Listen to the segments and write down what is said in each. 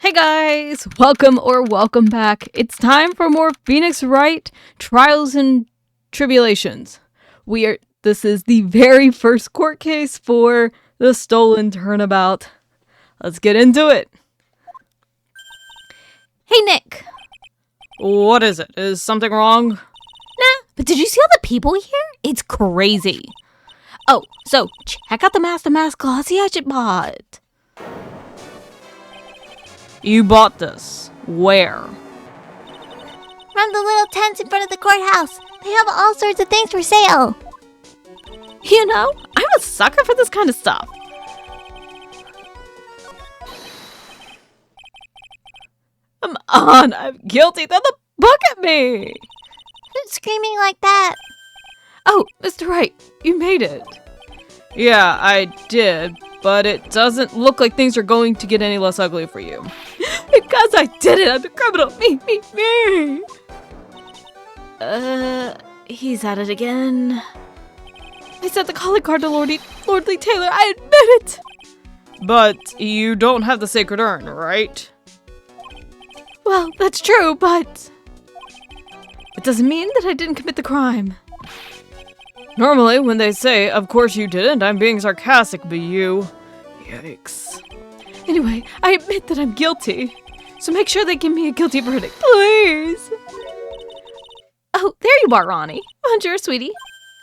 Hey guys, welcome back. It's time for more Phoenix Wright Trials and Tribulations. This is the very first court case for the stolen turnabout. Let's get into it. Hey Nick. What is it? Is something wrong? Nah, but did you see all the people here? It's crazy. Oh, so check out the Mask DeMasque glossy I just bought. You bought this. Where? From the little tents in front of the courthouse. They have all sorts of things for sale. You know, I'm a sucker for this kind of stuff. Come on, I'm guilty. Throw the book at me. Who's screaming like that? Oh, Mr. Wright, you made it. Yeah, I did, but it doesn't look like things are going to get any less ugly for you. Because I did it, I'm the criminal. Me. He's at it again. I sent the calling card to Lordly Tailor, I admit it. But you don't have the Sacred Urn, right? Well, that's true, but it doesn't mean that I didn't commit the crime. Normally, when they say, of course you didn't, I'm being sarcastic, but you... Yikes. Anyway, I admit that I'm guilty. So make sure they give me a guilty verdict, please. Oh, there you are, Ronnie. Bonjour, sweetie.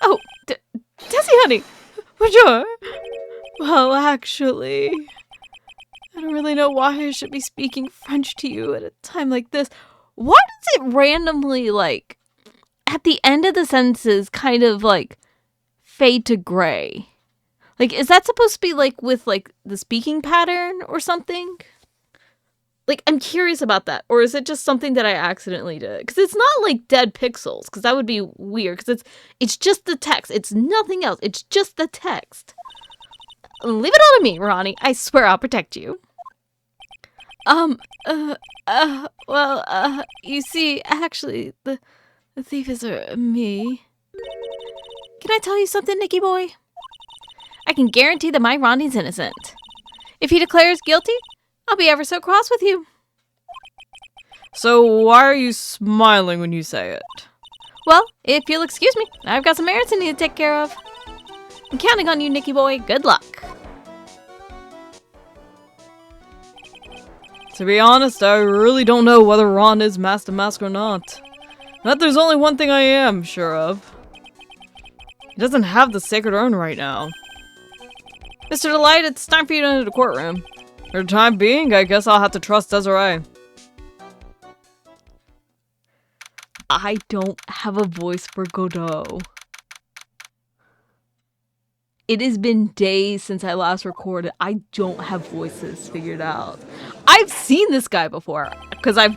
Oh, Tessie, honey. Bonjour. Well, actually, I don't really know why I should be speaking French to you at a time like this. Why does it randomly, like, at the end of the sentences kind of, like, fade to gray? Like, is that supposed to be, like, with, like, the speaking pattern or something? Like, I'm curious about that. Or is it just something that I accidentally did? Because it's not, like, dead pixels. Because that would be weird. Because it's just the text. It's nothing else. It's just the text. Leave it on to me, Ronnie. I swear I'll protect you. You see, actually, the thief is me. Can I tell you something, Nicky boy? I can guarantee that my Randi's innocent. If he declares guilty, I'll be ever so cross with you. So why are you smiling when you say it? Well, if you'll excuse me, I've got some errands I need to take care of. I'm counting on you, Nicky boy. Good luck. To be honest, I really don't know whether Ron is Mask DeMasque or not. But there's only one thing I am sure of. He doesn't have the Sacred Urn right now. Mr. DeLite, it's time for you to enter the courtroom. For the time being, I guess I'll have to trust Desiree. I don't have a voice for Godot. It has been days since I last recorded. I don't have voices figured out. I've seen this guy before, because I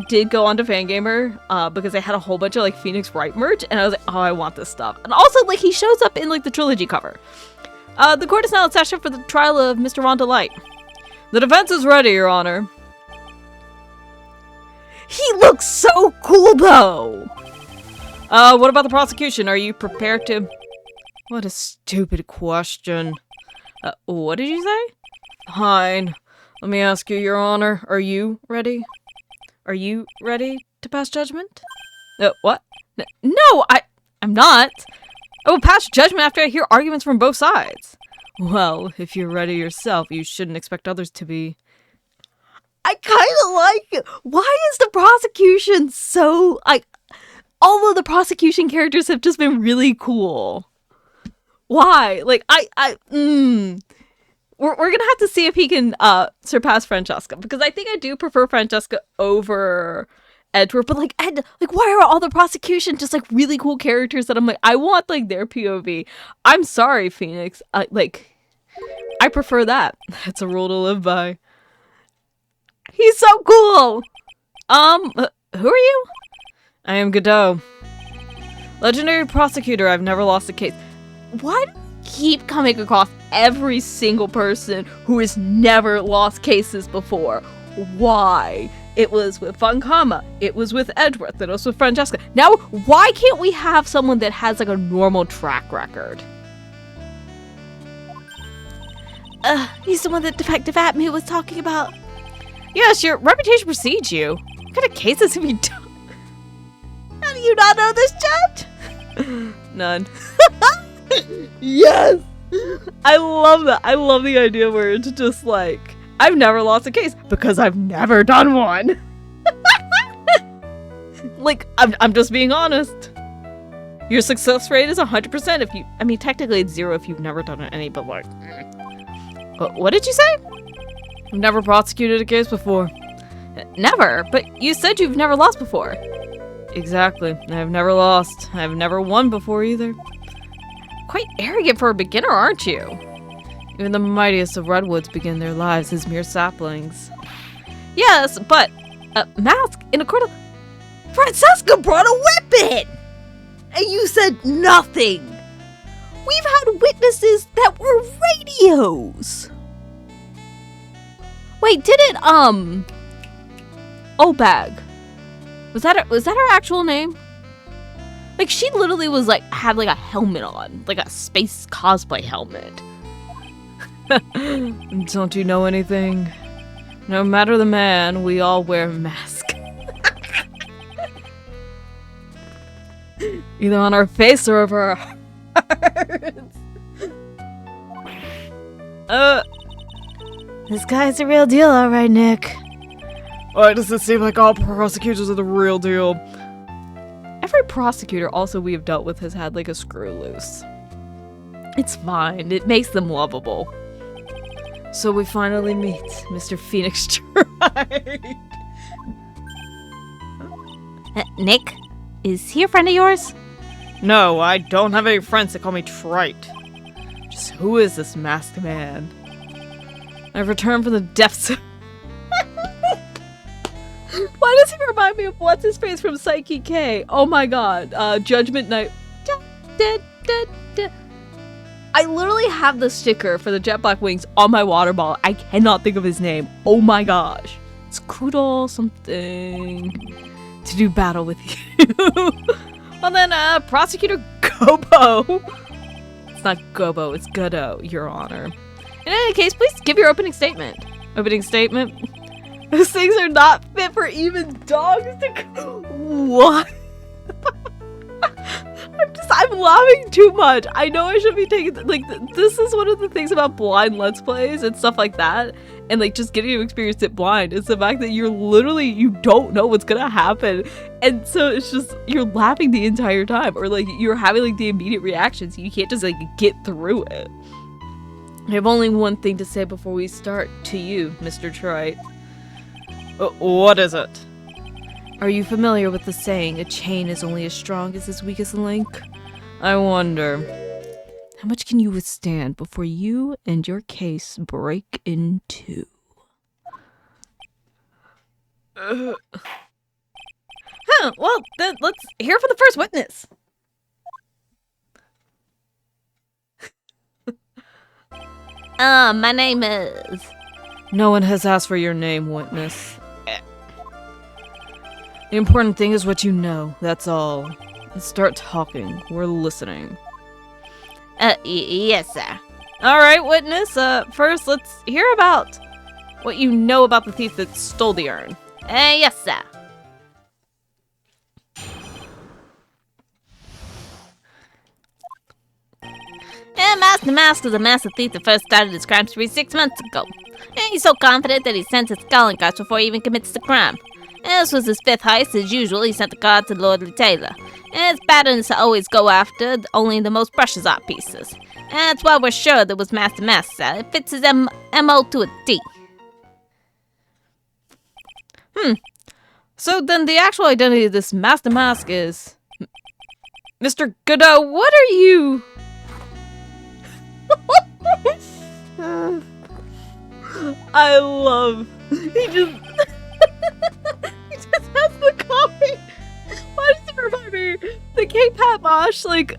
did go onto Fangamer, because they had a whole bunch of, like, Phoenix Wright merch, and I was like, oh, I want this stuff. And also, like, he shows up in, like, the trilogy cover. The court is now in session for the trial of Mr. Ron DeLite. The defense is ready, Your Honor. He looks so cool, though! What about the prosecution? Are you prepared to... What a stupid question. What did you say? Fine. Let me ask you, Your Honor. Are you ready? Are you ready to pass judgment? What? No, I'm not. I will pass judgment after I hear arguments from both sides. Well, if you're ready yourself, you shouldn't expect others to be. I kind of like it. Why is the prosecution so... all of the prosecution characters have just been really cool. Why? Like, we're gonna have to see if he can surpass Francesca, because I think I do prefer Francesca over Edward, but like why are all the prosecution just like really cool characters that I'm like, I want like their POV. I'm sorry, Phoenix. I prefer that. That's a rule to live by. He's so cool. Who are you? I am Godot. Legendary prosecutor. I've never lost a case. Why do you keep coming across every single person who has never lost cases before? Why? It was with Funkama. It was with Edward. Then it was with Francesca. Now, why can't we have someone that has like a normal track record? He's the one that Detective Atme was talking about. Yes, your reputation precedes you. What kind of cases have you done? How do you not know this, Judge? None. Yes! I love that. I love the idea where it's just like, I've never lost a case because I've never done one. Like, I'm just being honest. Your success rate is 100% if you... I mean, technically it's 0 if you've never done any, but like... What did you say? I've never prosecuted a case before. Never? But you said you've never lost before. Exactly. I've never lost. I've never won before either. Quite arrogant for a beginner, aren't you? Even the mightiest of redwoods begin their lives as mere saplings. Yes, but... Mask, in a court of... Francesca brought a weapon! And you said nothing! We've had witnesses that were radios! Wait, didn't, Obag. Was that her actual name? Like, she literally was like, had like a helmet on. Like a space cosplay helmet. Don't you know anything? No matter the man, we all wear masks. Either on our face or over our hearts. This guy's the real deal, alright, Nick. Why does it seem like all prosecutors are the real deal? Every prosecutor also we have dealt with has had like a screw loose. It's fine. It makes them lovable. So we finally meet Mr. Phoenix Wright. Nick? Is he a friend of yours? No, I don't have any friends that call me Trite. Just who is this masked man? I've returned from the depths of... Why does he remind me of what's his face from Psyche K? Oh my god, Judgment Night. I literally have the sticker for the Jet Black Wings on my water bottle. I cannot think of his name. Oh my gosh. It's Kudal something to do battle with you. Well then, Prosecutor Gobo. It's not Gobo, it's Godot, Your Honor. In any case, please give your opening statement. Opening statement? Those things are not fit for even dogs to... What? I'm laughing too much. I know I should be taking... Like, this is one of the things about blind Let's Plays and stuff like that. And, like, just getting to experience it blind. Is the fact that you're literally... You don't know what's gonna happen. And so it's just... You're laughing the entire time. Or, like, you're having, like, the immediate reactions. You can't just, like, get through it. I have only one thing to say before we start to you, Mr. Trite. What is it? Are you familiar with the saying, a chain is only as strong as its weakest link? I wonder, how much can you withstand before you and your case break in two? Well, then let's hear from the first witness. My name is... No one has asked for your name, witness. The important thing is what you know, that's all. Let's start talking. We're listening. Yes, sir. Alright, witness, first let's hear about what you know about the thief that stole the urn. Yes, sir. Mask DeMasque is a massive thief that first started his crime spree 6 months ago. And he's so confident that he sent his skull and guts before he even commits the crime. And this was his 5th heist. As usual, he sent the card to Lordly Tailor. And his pattern is to always go after only the most precious art pieces. And that's why we're sure that was Mask DeMasque, sir. It fits his MO to a T. So then the actual identity of this Mask DeMasque is... Mr. Godot, what are you... I love... He just has the coffee. Why does it remind me? The Kate Pat Mosh, like,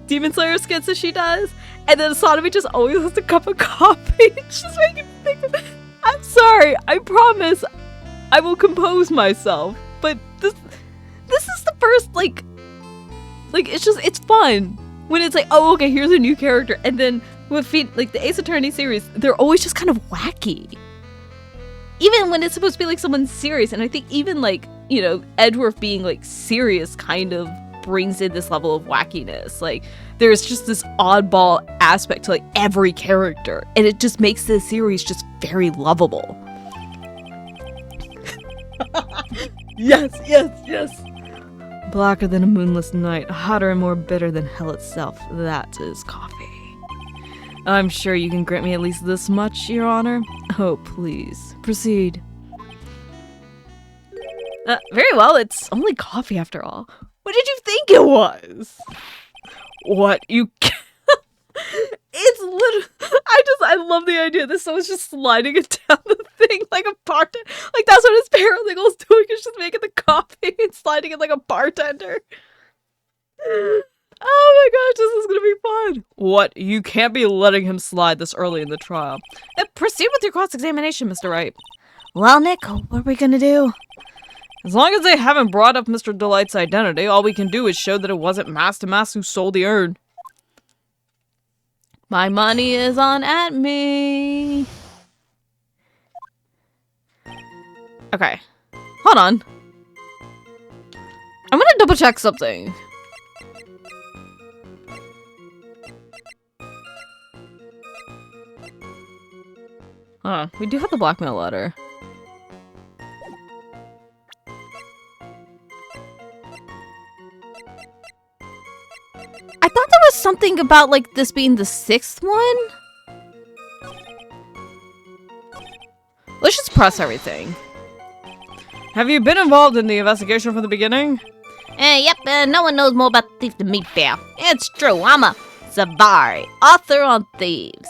Demon Slayer skits that she does. And then Sonomy just always has a cup of coffee. It's just making me think of... I'm sorry. I promise I will compose myself. But this is the first, like, it's fun. When it's like, oh, okay, here's a new character. And then with like the Ace Attorney series, they're always just kind of wacky. even when it's supposed to be like someone serious, and I think even like, you know, Edgeworth being like serious kind of brings in this level of wackiness. Like, there's just this oddball aspect to like every character, and it just makes the series just very lovable. Yes, yes, yes. Blacker than a moonless night, hotter and more bitter than hell itself. That is coffee. I'm sure you can grant me at least this much, Your Honor. Oh, please, proceed. Very well, it's only coffee after all. What did you think it was? What, you it's literally, I love the idea that someone's just sliding it down the thing like a bartender. Like, that's what his paralegal's doing, is just making the coffee and sliding it like a bartender. Oh my gosh, this is gonna be fun. What, you can't be letting him slide this early in the trial. Proceed with your cross-examination, Mr. Wright. Well, Nick, what are we gonna do? As long as they haven't brought up Mr. DeLite's identity, all we can do is show that it wasn't Mask DeMasque who stole the urn. My money is on at me. Okay. Hold on. I'm gonna double check something. We do have the blackmail letter. I thought there was something about, like, this being the 6th one. Let's just press everything. Have you been involved in the investigation from the beginning? Yep, no one knows more about the thief than me, pal. It's true, I'm a Zavari, author on thieves.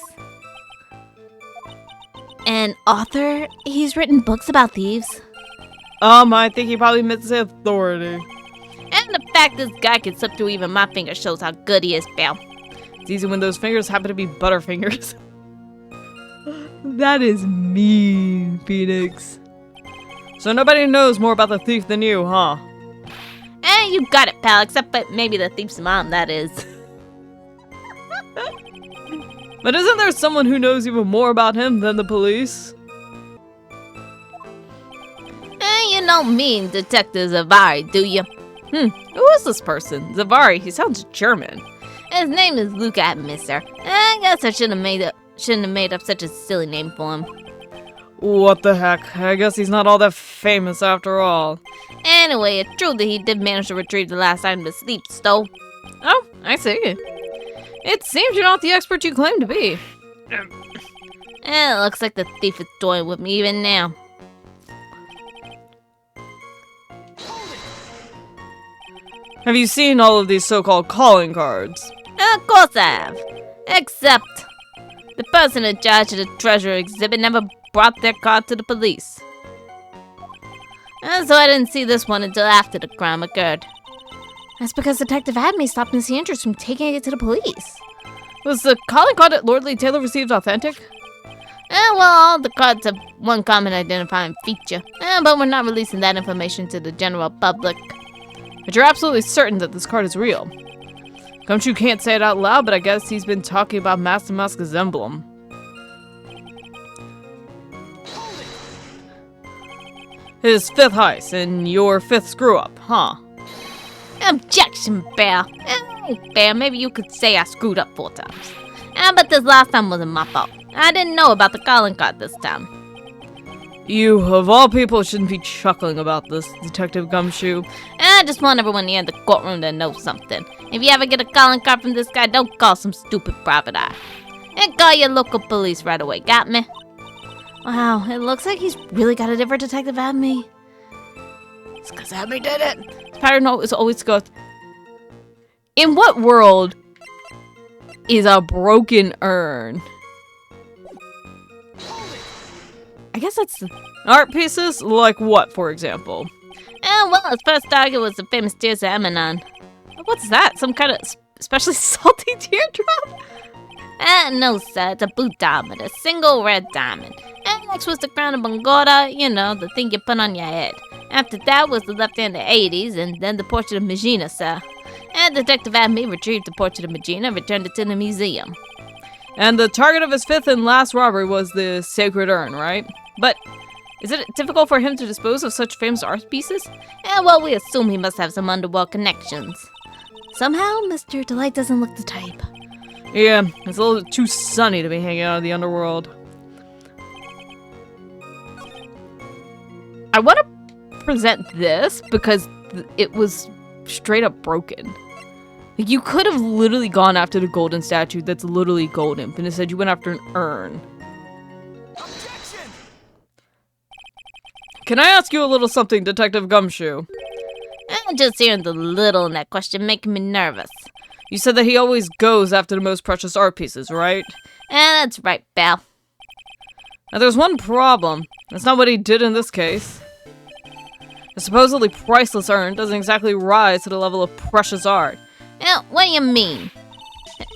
An author? He's written books about thieves? I think he probably meant to say authority. And the fact this guy can slip through even my fingers shows how good he is, pal. It's easy when those fingers happen to be butterfingers. That is mean, Phoenix. So nobody knows more about the thief than you, huh? You got it, pal, except for maybe the thief's mom, that is. But isn't there someone who knows even more about him than the police? You don't mean Detective Zavari, do you? Who is this person? Zavari, he sounds German. His name is Luca, mister. I guess I shouldn't have made up such a silly name for him. What the heck? I guess he's not all that famous after all. Anyway, it's true that he did manage to retrieve the last item the thief stole. Oh, I see. It seems you're not the expert you claim to be. It looks like the thief is toying with me even now. Have you seen all of these so-called calling cards? Of course I have. Except the person in charge of the treasure exhibit never brought their card to the police. And so I didn't see this one until after the crime occurred. That's because Detective Adme stopped Missy Andrews from taking it to the police. Was the calling card that Lordly Tailor received authentic? Well, all the cards have one common identifying feature. But we're not releasing that information to the general public. But you're absolutely certain that this card is real. Gumshoe can't say it out loud, but I guess he's been talking about Mask DeMasque's emblem. His 5th heist and your 5th screw-up, huh? Objection, Bear. Bear, maybe you could say I screwed up 4 times. But this last time wasn't my fault. I didn't know about the calling card this time. You, of all people, shouldn't be chuckling about this, Detective Gumshoe. I just want everyone here in the courtroom to know something. If you ever get a calling card from this guy, don't call some stupid private eye. And call your local police right away, got me? Wow, it looks like he's really got it in for Detective Adme. It's because Adme did it. The pattern is always goes. In what world is a broken urn? I guess that's art pieces? Like what, for example? Well, his first target was the famous Tears of Emanon. What's that? Some kind of especially salty teardrop? No, sir. It's a blue diamond. A single red diamond. And next was the crown of Bangora, you know, the thing you put on your head. After that was the left hand of 80s, and then the portrait of Magina, sir. And Detective Adme retrieved the portrait of Magina and returned it to the museum. And the target of his 5th and last robbery was the Sacred Urn, right? But Is it difficult for him to dispose of such famous art pieces? Well, we assume he must have some underworld connections. Somehow, Mr. DeLite doesn't look the type. Yeah, it's a little too sunny to be hanging out in the underworld. I want to present this because it was straight up broken. Like, you could have literally gone after the golden statue that's literally golden, but instead you went after an urn. Objection! Can I ask you a little something, Detective Gumshoe? Just hearing the little in that question making me nervous. You said that he always goes after the most precious art pieces, right? That's right, pal. Now there's one problem. That's not what he did in this case. The supposedly priceless urn doesn't exactly rise to the level of precious art. What do you mean?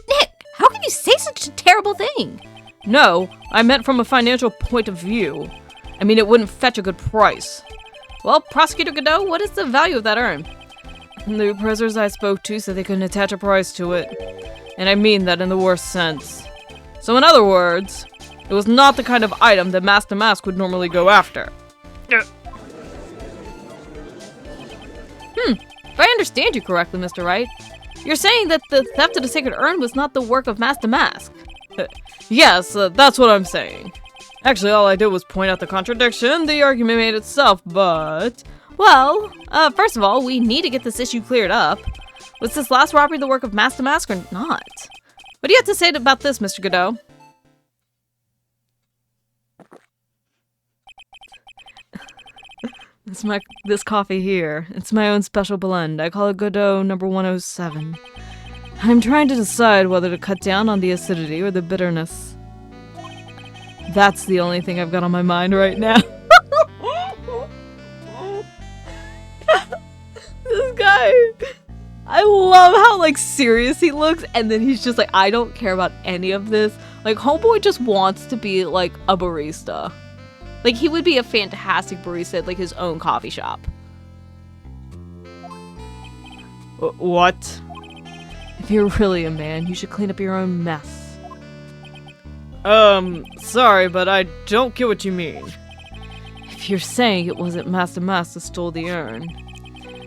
Nick, how can you say such a terrible thing? No, I meant from a financial point of view. I mean, it wouldn't fetch a good price. Well, Prosecutor Godot, what is the value of that urn? The appraisers I spoke to said they couldn't attach a price to it. And I mean that in the worst sense. So in other words, it was not the kind of item that Mask DeMasque would normally go after. If I understand you correctly, Mr. Wright, you're saying that the theft of the Sacred Urn was not the work of Mask DeMasque? Yes, that's what I'm saying. Actually, all I did was point out the contradiction. The argument made itself, but... Well, first of all, we need to get this issue cleared up. Was this last robbery the work of Mask DeMasque or not? What do you have to say about this, Mr. Godot? This coffee here. It's my own special blend. I call it Godot number 107. I'm trying to decide whether to cut down on the acidity or the bitterness. That's the only thing I've got on my mind right now. This guy. I love how, like, serious he looks, and then he's just like, I don't care about any of this. Like, homeboy just wants to be, like, a barista. Like, he would be a fantastic barista at, like, his own coffee shop. What? If you're really a man, you should clean up your own mess. Sorry, but I don't get what you mean. If you're saying it wasn't Mask DeMasque that stole the urn,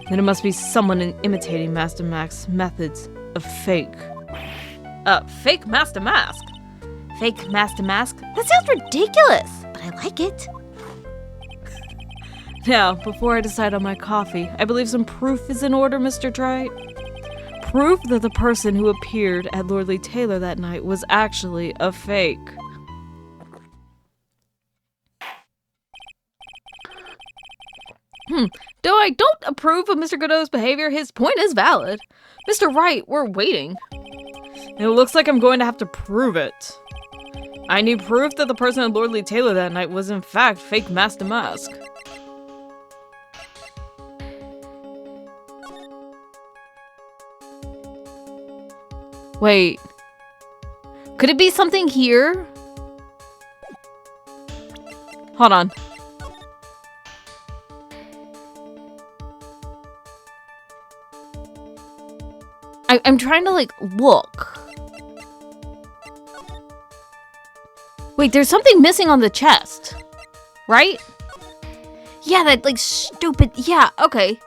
then it must be someone imitating Mask DeMasque's methods of fake. Fake Mask DeMasque? Fake Mask DeMasque? That sounds ridiculous, but I like it. Now, before I decide on my coffee, I believe some proof is in order, Mr. Wright. Proof that the person who appeared at Lordly Tailor that night was actually a fake. Though I don't approve of Mr. Godot's behavior, his point is valid. Mr. Wright, we're waiting. It looks like I'm going to have to prove it. I need proof that the person at Lordly Tailor that night was in fact fake Mask DeMasque. Wait. Could it be something here? Hold on. I'm trying to, like, look. Wait, there's something missing on the chest. Right? Yeah, that, like, stupid... Yeah, okay.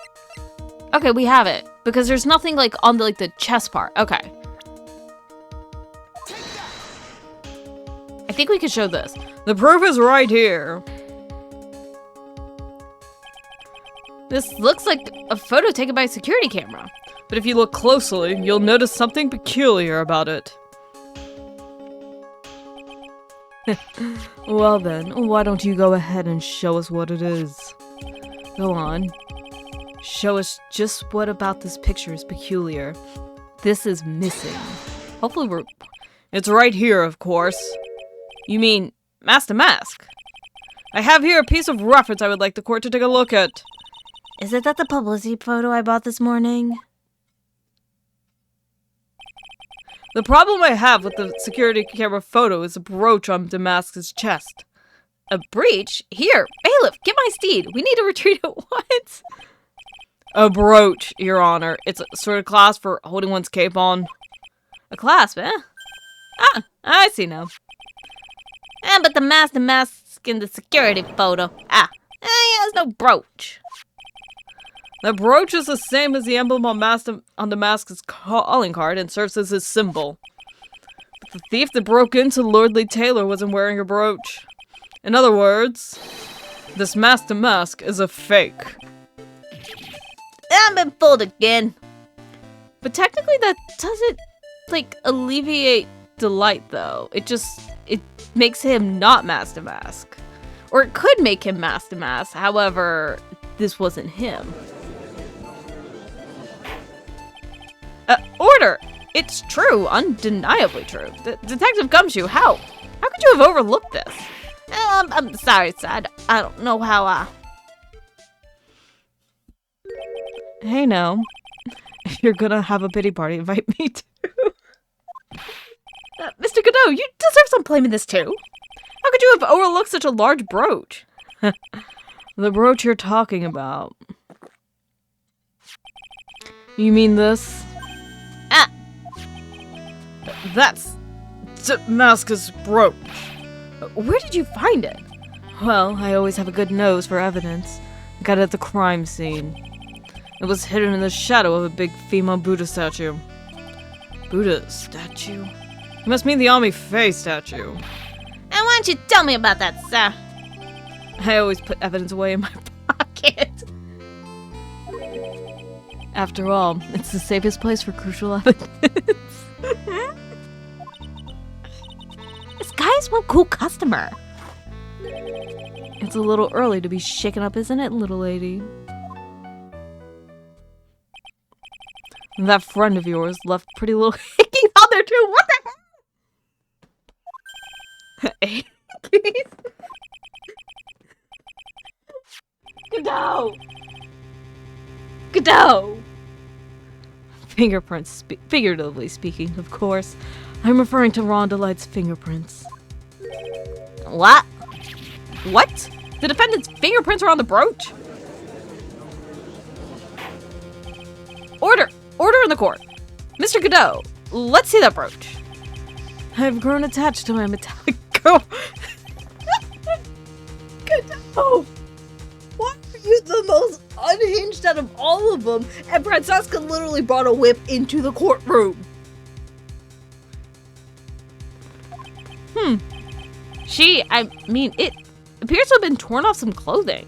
Okay, we have it. Because there's nothing, like, on the, like, the chest part. Okay. I think we can show this. The proof is right here. This looks like a photo taken by a security camera. But if you look closely, you'll notice something peculiar about it. Well then, why don't you go ahead and show us what it is? Go on. Show us just what about this picture is peculiar. This is missing. Hopefully we're... It's right here, of course. You mean, Mask DeMasque? I have here a piece of reference I would like the court to take a look at. Is it that the publicity photo I bought this morning? The problem I have with the security camera photo is a brooch on DeMasque's chest. A breach? Here, bailiff, get my steed. We need to retreat at once. A brooch, Your Honor. It's a sort of clasp for holding one's cape on. A clasp, eh? Ah, I see now. But the Mask DeMasque's mask in the security photo. He has no brooch. The brooch is the same as the emblem on DeMasque's calling card and serves as his symbol. But the thief that broke into Lordly Tailor wasn't wearing a brooch. In other words, this Mask DeMasque is a fake. I've been fooled again. But technically that doesn't, alleviate DeLite, though. It makes him not Mask DeMasque. Or it could make him Mask DeMasque, however, this wasn't him. Order! It's true, undeniably true. Detective Gumshoe, how? How could you have overlooked this? I'm sorry, sir. I don't know how, Hey, no. If you're gonna have a pity party, invite me too. Mr. Godot, you deserve some blame in this too. How could you have overlooked such a large brooch? The brooch you're talking about. You mean this? That's DeMasque's brooch. Where did you find it? Well, I always have a good nose for evidence. Got it at the crime scene. It was hidden in the shadow of a big female Buddha statue. Buddha statue? You must mean the Ami Faye statue. And why don't you tell me about that, sir? I always put evidence away in my pocket. After all, it's the safest place for crucial evidence. This guy's one cool customer. It's a little early to be shaken up, isn't it, little lady? That friend of yours left pretty little hickeys on there too. What the heck? Godot! Godot! Fingerprints, figuratively speaking, of course. I'm referring to Ron DeLite's fingerprints. What? What? The defendant's fingerprints are on the brooch? Order! Order in the court! Mr. Godot, let's see that brooch. I've grown attached to my metallic girl. Godot! Why are you the most unhinged out of all of them? And Francesca literally brought a whip into the courtroom. It appears to have been torn off some clothing.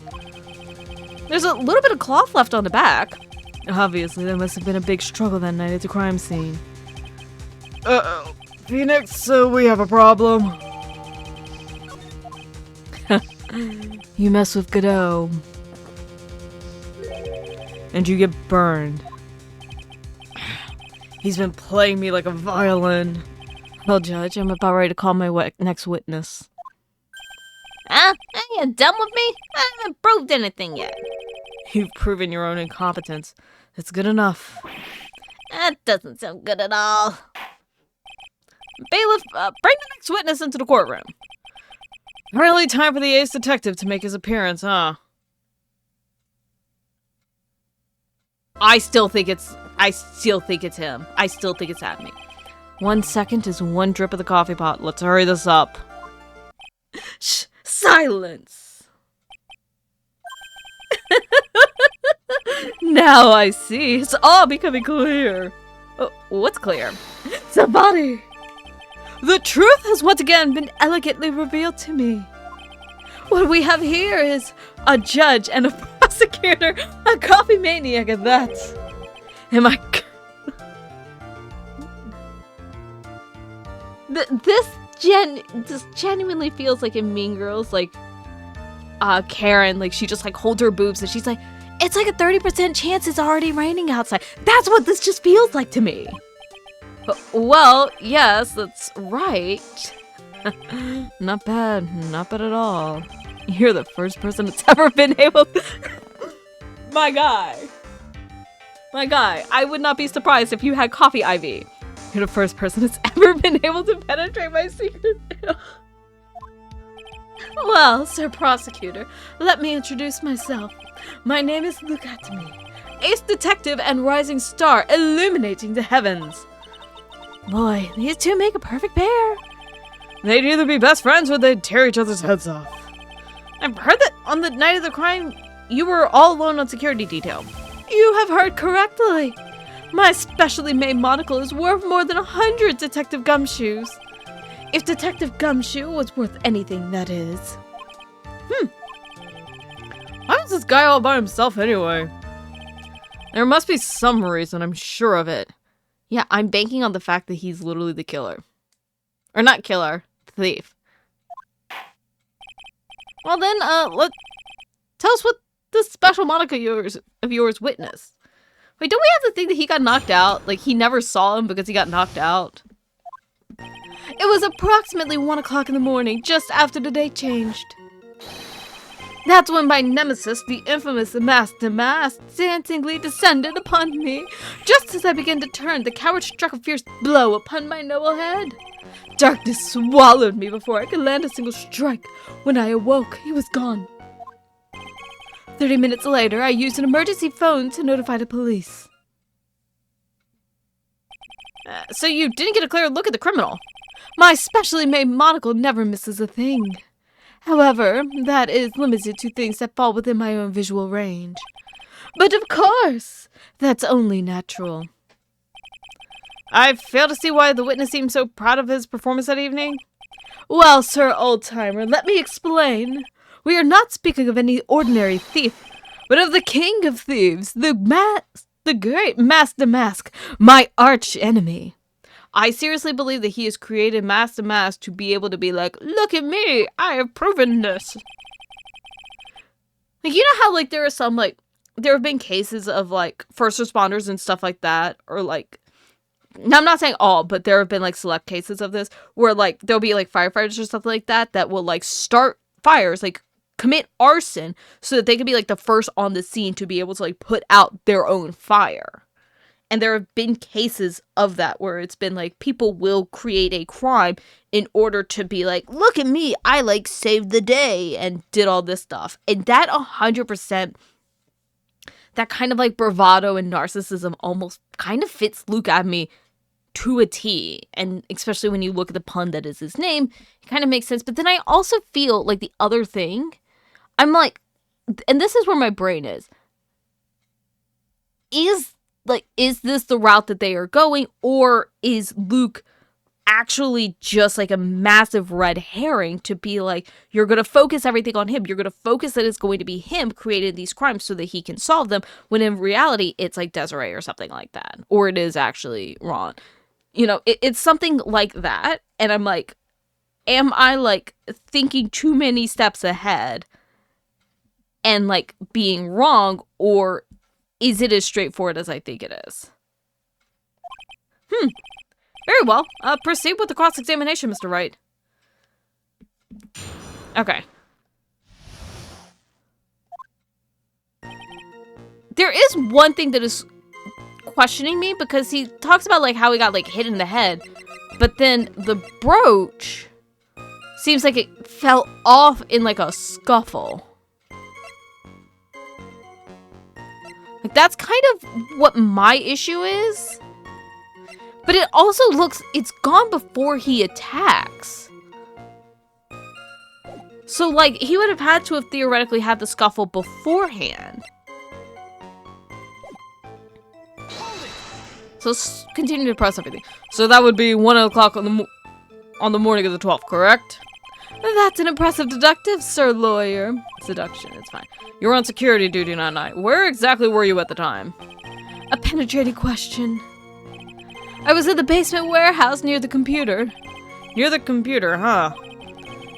There's a little bit of cloth left on the back. Obviously, there must have been a big struggle that night at the crime scene. Uh-oh. Phoenix, we have a problem. You mess with Godot. And you get burned. He's been playing me like a violin. Well, Judge, I'm about ready to call my next witness. Huh? Are you done with me? I haven't proved anything yet. You've proven your own incompetence. It's good enough. That doesn't sound good at all. Bailiff, bring the next witness into the courtroom. Really time for the ace detective to make his appearance, huh? I still think it's him. I still think it's happening. 1 second is one drip of the coffee pot. Let's hurry this up. Shh! Silence! Now I see. It's all becoming clear. What's clear? The body! The truth has once again been elegantly revealed to me. What we have here is a judge and a prosecutor, a coffee maniac at that. Am I... This genuinely feels like in Mean Girls, like, Karen, like, she just, like, holds her boobs and she's like, it's like a 30% chance it's already raining outside. That's what this just feels like to me. Well, yes, that's right. Not bad at all. You're the first person that's ever been able to... My guy, I would not be surprised if you had coffee IV. You're the first person that's ever been able to penetrate my secret. Well, Sir Prosecutor, let me introduce myself. My name is Look At Me, ace detective and rising star illuminating the heavens. Boy, these two make a perfect pair. They'd either be best friends or they'd tear each other's heads off. I've heard that on the night of the crime, you were all alone on security detail. You have heard correctly. My specially made monocle is worth more than 100 Detective Gumshoes. If Detective Gumshoe was worth anything, that is. Why is this guy all by himself anyway? There must be some reason, I'm sure of it. Yeah, I'm banking on the fact that he's literally the killer. Or not killer, thief. Well then, tell us what this special monocle of yours witnessed. Wait, don't we have the thing that he got knocked out? Like, he never saw him because he got knocked out? It was approximately 1 o'clock in the morning, just after the day changed. That's when my nemesis, the infamous Mask DeMasque, dancingly descended upon me. Just as I began to turn, the coward struck a fierce blow upon my noble head. Darkness swallowed me before I could land a single strike. When I awoke, he was gone. 30 minutes later, I used an emergency phone to notify the police. So you didn't get a clear look at the criminal? My specially made monocle never misses a thing. However, that is limited to things that fall within my own visual range. But of course, that's only natural. I fail to see why the witness seemed so proud of his performance that evening. Well, Sir Old-Timer, let me explain. We are not speaking of any ordinary thief, but of the king of thieves, the great Mask DeMasque, my arch enemy. I seriously believe that he has created Mask DeMasque to be able to be like, look at me, I have proven this. Like, you know how, like, there are some, like, there have been cases of, like, first responders and stuff like that, or, like, now I'm not saying all, but there have been, like, select cases of this, where, like, there'll be, like, firefighters or stuff like that, that will, like, start fires, like, commit arson, so that they can be, like, the first on the scene to be able to, like, put out their own fire. And there have been cases of that where it's been like people will create a crime in order to be like, look at me, I like saved the day and did all this stuff. And that 100%, that kind of like bravado and narcissism almost kind of fits Luke Abney to a T. And especially when you look at the pun that is his name, it kind of makes sense. But then I also feel like the other thing, I'm like, and this is where my brain is this the route that they are going, or is Luke actually just like a massive red herring to be like, you're going to focus everything on him, you're going to focus that it's going to be him creating these crimes so that he can solve them, when in reality it's like Desiree or something like that, or it is actually Ron, you know, it's something like that. And I'm like, am I like thinking too many steps ahead and like being wrong, or is it as straightforward as I think it is? Very well. Proceed with the cross-examination, Mr. Wright. Okay. There is one thing that is questioning me, because he talks about like how he got like hit in the head, but then the brooch seems like it fell off in like a scuffle. Like, that's kind of what my issue is. But it also looks, it's gone before he attacks. So, like, he would have had to have theoretically had the scuffle beforehand. So, continue to press everything. So that would be 1 o'clock on the morning of the 12th, correct? That's an impressive deductive, Sir Lawyer. Seduction, it's fine. You were on security duty that night. Where exactly were you at the time? A penetrating question. I was in the basement warehouse near the computer. Near the computer, huh?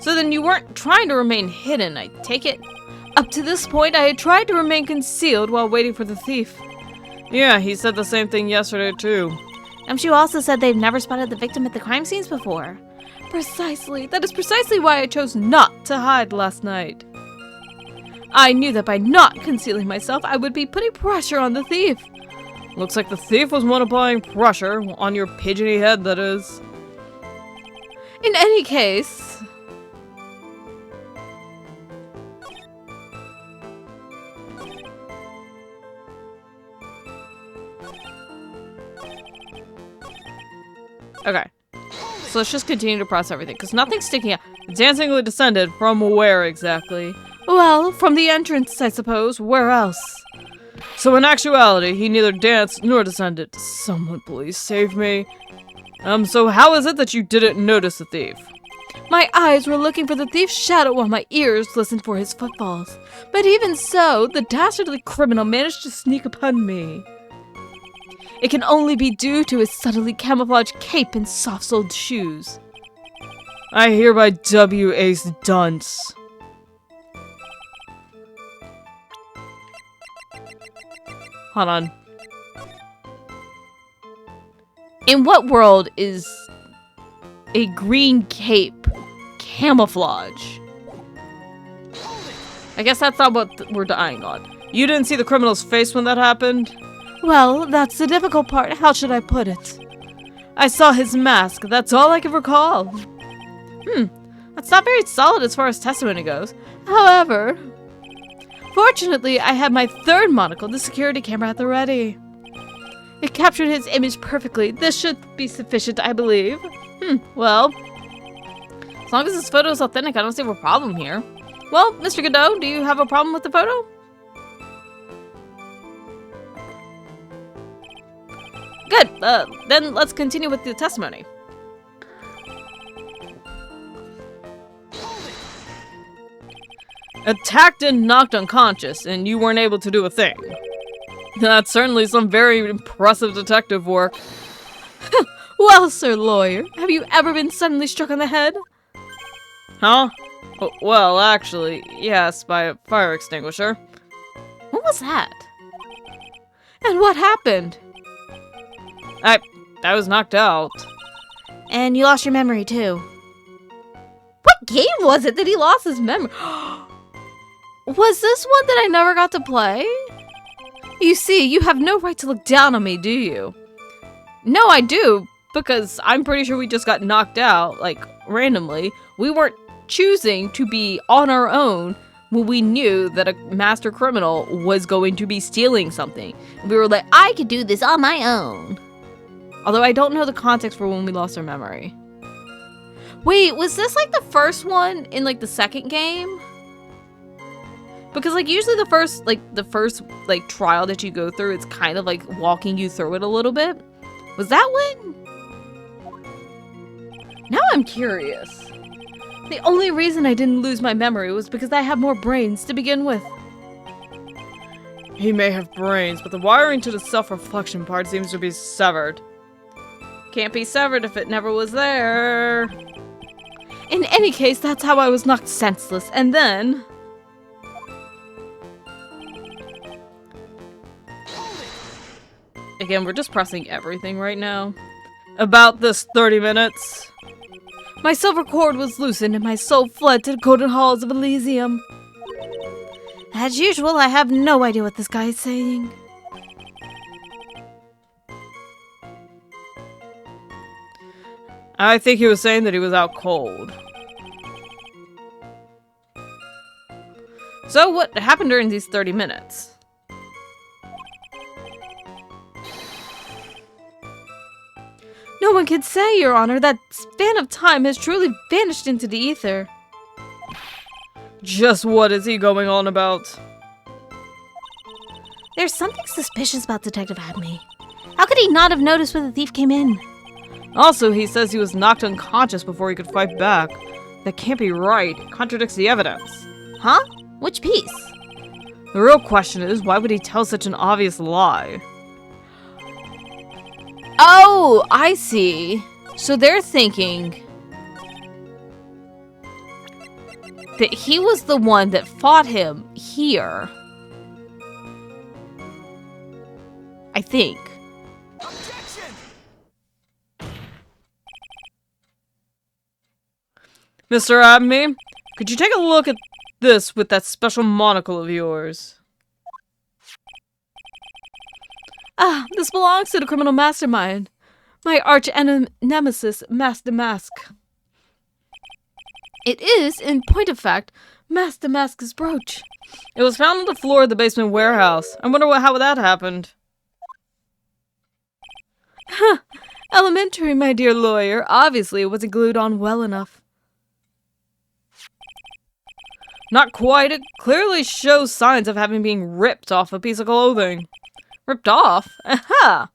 So then you weren't trying to remain hidden, I take it? Up to this point, I had tried to remain concealed while waiting for the thief. Yeah, he said the same thing yesterday, too. You also said they've never spotted the victim at the crime scenes before. Precisely. That is precisely why I chose not to hide last night. I knew that by not concealing myself, I would be putting pressure on the thief. Looks like the thief was one applying pressure on your pigeony head, that is. In any case... Okay. So let's just continue to process everything, because nothing's sticking out. Dancingly descended from where exactly? Well, from the entrance, I suppose. Where else? So in actuality, he neither danced nor descended. Someone please save me. So how is it that you didn't notice the thief? My eyes were looking for the thief's shadow while my ears listened for his footfalls. But even so, the dastardly criminal managed to sneak upon me. It can only be due to his subtly camouflaged cape and soft-soled shoes. I hereby W. Ace Dunce. Hold on. In what world is a green cape camouflage? I guess that's not what we're dying on. You didn't see the criminal's face when that happened? Well, that's the difficult part. How should I put it? I saw his mask. That's all I can recall. That's not very solid as far as testimony goes. However, fortunately, I had my third monocle, the security camera, at the ready. It captured his image perfectly. This should be sufficient, I believe. Well, as long as this photo is authentic, I don't see a problem here. Well, Mr. Godot, do you have a problem with the photo? Good. Then let's continue with the testimony. Attacked and knocked unconscious, and you weren't able to do a thing. That's certainly some very impressive detective work. Well, Sir Lawyer, have you ever been suddenly struck on the head? Huh? Oh, well, actually, yes, by a fire extinguisher. What was that? And what happened? I was knocked out. And you lost your memory, too. What game was it that he lost his memory? Was this one that I never got to play? You see, you have no right to look down on me, do you? No, I do, because I'm pretty sure we just got knocked out, like, randomly. We weren't choosing to be on our own when we knew that a master criminal was going to be stealing something. We were like, I could do this on my own. Although I don't know the context for when we lost our memory. Wait, was this like the first one in like the second game? Because like usually the first trial that you go through, it's kind of like walking you through it a little bit. Was that one? Now I'm curious. The only reason I didn't lose my memory was because I had more brains to begin with. He may have brains, but the wiring to the self-reflection part seems to be severed. Can't be severed if it never was there. In any case, that's how I was knocked senseless, and then... Again, we're just pressing everything right now. About this 30 minutes. My silver cord was loosened and my soul fled to the golden halls of Elysium. As usual, I have no idea what this guy is saying. I think he was saying that he was out cold. So what happened during these 30 minutes? No one can say, Your Honor. That span of time has truly vanished into the ether. Just what is he going on about? There's something suspicious about Detective Adme. How could he not have noticed when the thief came in? Also, he says he was knocked unconscious before he could fight back. That can't be right. It contradicts the evidence. Huh? Which piece? The real question is, why would he tell such an obvious lie? Oh, I see. So they're thinking that he was the one that fought him here. I think. Objection! Mr. Adme, could you take a look at this with that special monocle of yours? Ah, this belongs to the criminal mastermind. My arch-nemesis, Mask DeMasque. It is, in point of fact, Mask DeMasque's brooch. It was found on the floor of the basement warehouse. I wonder how that happened. Huh. Elementary, my dear lawyer. Obviously, it wasn't glued on well enough. Not quite. It clearly shows signs of having been ripped off a piece of clothing. Ripped off? Aha!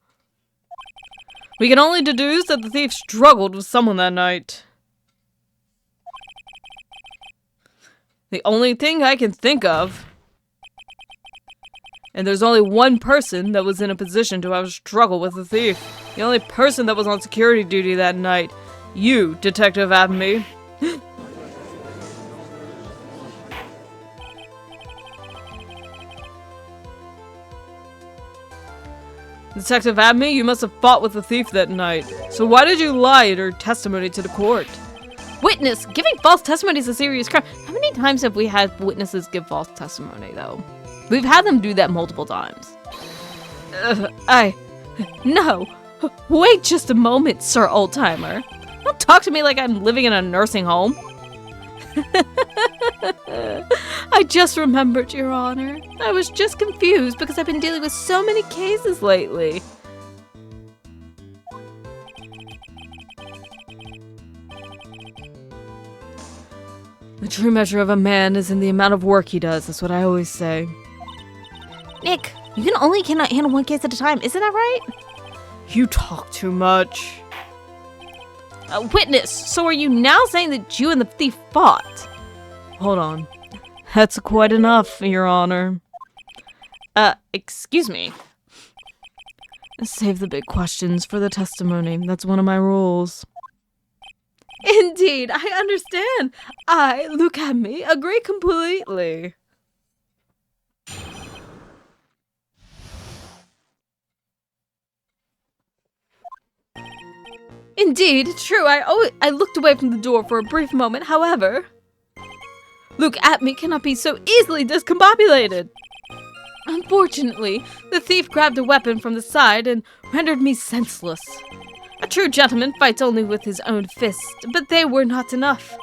We can only deduce that the thief struggled with someone that night. The only thing I can think of, and there's only one person that was in a position to have a struggle with the thief. The only person that was on security duty that night. You, Detective Abney. Detective Abney, you must have fought with the thief that night. So why did you lie in your testimony to the court? Witness! Giving false testimony is a serious crime. How many times have we had witnesses give false testimony, though? We've had them do that multiple times. No! Wait just a moment, Sir Oldtimer. Don't talk to me like I'm living in a nursing home. I just remembered, Your Honor. I was just confused because I've been dealing with so many cases lately. The true measure of a man is in the amount of work he does. That's what I always say. Nick, you cannot handle one case at a time, isn't that right? You talk too much. Witness, so are you now saying that you and the thief fought? Hold on. That's quite enough, Your Honor. Excuse me. Save the big questions for the testimony. That's one of my rules. Indeed, I understand. Look at me, agree completely. Indeed, true, I looked away from the door for a brief moment, however... Look at me cannot be so easily discombobulated. Unfortunately, the thief grabbed a weapon from the side and rendered me senseless. A true gentleman fights only with his own fist, but they were not enough.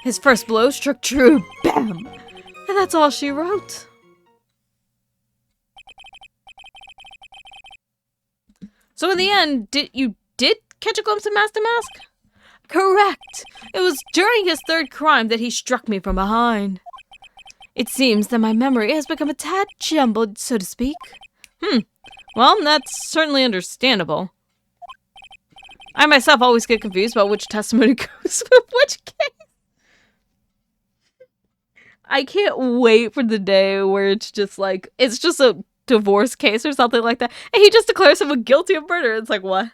His first blow struck true, bam! And that's all she wrote. So in the end, you did catch a glimpse of Mask DeMasque? Correct! It was during his third crime that he struck me from behind. It seems that my memory has become a tad jumbled, so to speak. Well, that's certainly understandable. I myself always get confused about which testimony goes with which case. I can't wait for the day where it's just a divorce case or something like that, and he just declares someone guilty of murder. It's like, what?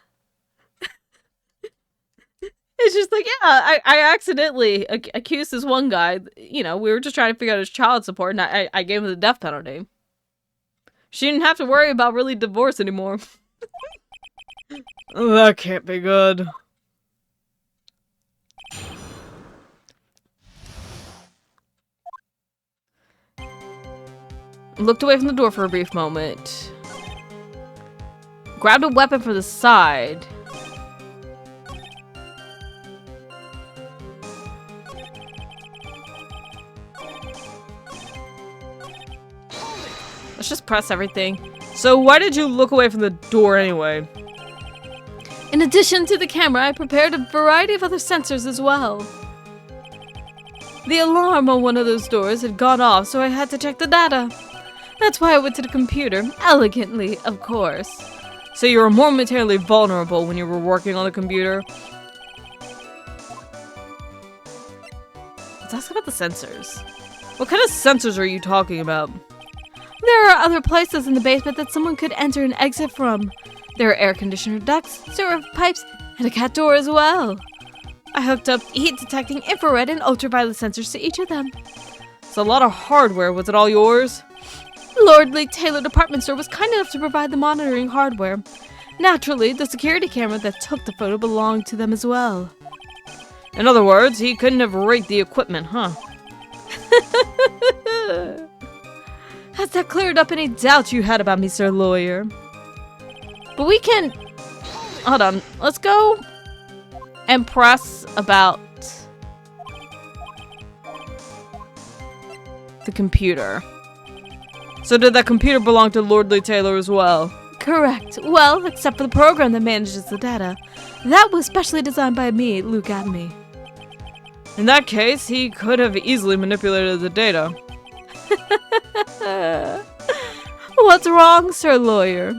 It's just like, yeah, I accidentally accused this one guy. You know, we were just trying to figure out his child support, and I gave him the death penalty. She didn't have to worry about really divorce anymore. That can't be good. Looked away from the door for a brief moment. Grabbed a weapon from the side. Let's just press everything. So why did you look away from the door anyway? In addition to the camera, I prepared a variety of other sensors as well. The alarm on one of those doors had gone off, so I had to check the data. That's why I went to the computer, elegantly, of course. So you were momentarily vulnerable when you were working on the computer? Let's ask about the sensors. What kind of sensors are you talking about? There are other places in the basement that someone could enter and exit from. There are air conditioner ducts, sewer pipes, and a cat door as well. I hooked up heat-detecting infrared and ultraviolet sensors to each of them. It's a lot of hardware. Was it all yours? Lordly Tailor department store was kind enough to provide the monitoring hardware. Naturally, the security camera that took the photo belonged to them as well. In other words, he couldn't have rigged the equipment, huh? Has that cleared up any doubts you had about me, Sir Lawyer? But we can... Hold on. Let's go and press about the computer. So did that computer belong to Lordly Tailor as well? Correct. Well, except for the program that manages the data. That was specially designed by me, Luke Abney. In that case, he could have easily manipulated the data. What's wrong, Sir Lawyer?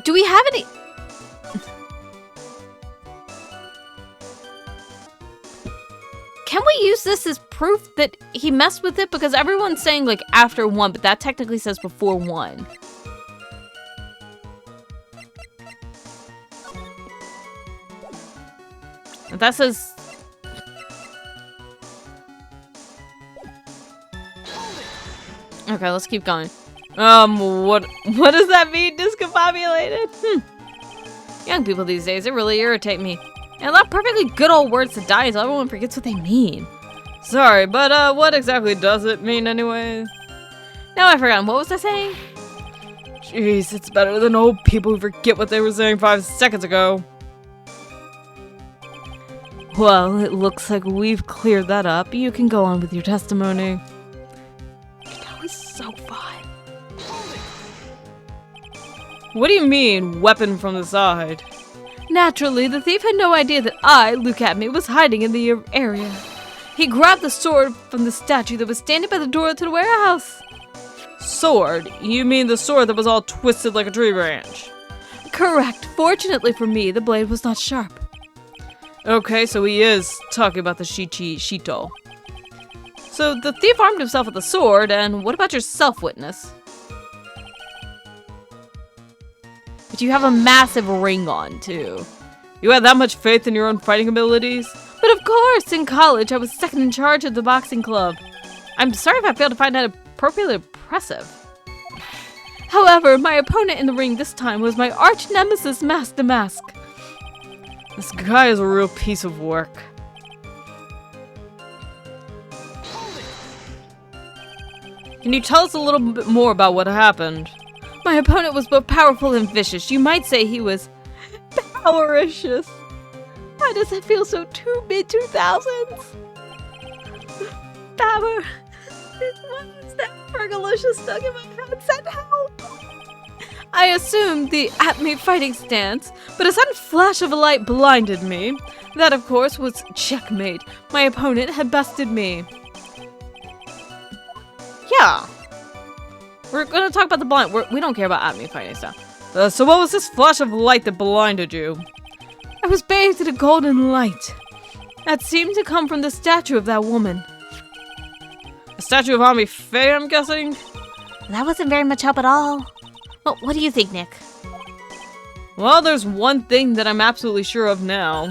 Do we have any... Can we use this as proof that he messed with it? Because everyone's saying, like, after 1, but that technically says before 1. If that says... Okay, let's keep going. What does that mean, discombobulated? Young people these days, it really irritate me. And a lot of perfectly good old words to die so everyone forgets what they mean. Sorry, but what exactly does it mean anyway? Now I forgot. What was I saying? Jeez, it's better than old people who forget what they were saying 5 seconds ago. Well, it looks like we've cleared that up. You can go on with your testimony. That was so fun. What do you mean, weapon from the side? Naturally, the thief had no idea that I, look at me, was hiding in the area. He grabbed the sword from the statue that was standing by the door to the warehouse. Sword? You mean the sword that was all twisted like a tree branch? Correct. Fortunately for me, the blade was not sharp. Okay, so he is talking about the Shito. So the thief armed himself with a sword, and what about your self-witness? But you have a massive ring on, too. You had that much faith in your own fighting abilities? But of course, in college, I was second in charge of the boxing club. I'm sorry if I failed to find that appropriately impressive. However, my opponent in the ring this time was my arch nemesis, Mask DeMasque. This guy is a real piece of work. Can you tell us a little bit more about what happened? My opponent was both powerful and vicious. You might say he was powericious. Why does it feel so too mid-2000s? Power. What is that fergalicious stuck in my head? Send help. I assumed the at-me fighting stance, but a sudden flash of a light blinded me. That, of course, was checkmate. My opponent had bested me. Yeah. We're gonna talk about the blind. We don't care about at-me fighting stuff. So what was this flash of light that blinded you? I was bathed in a golden light that seemed to come from the statue of that woman. A statue of Ami Faye, I'm guessing? That wasn't very much help at all. Well, what do you think, Nick? Well, there's one thing that I'm absolutely sure of now.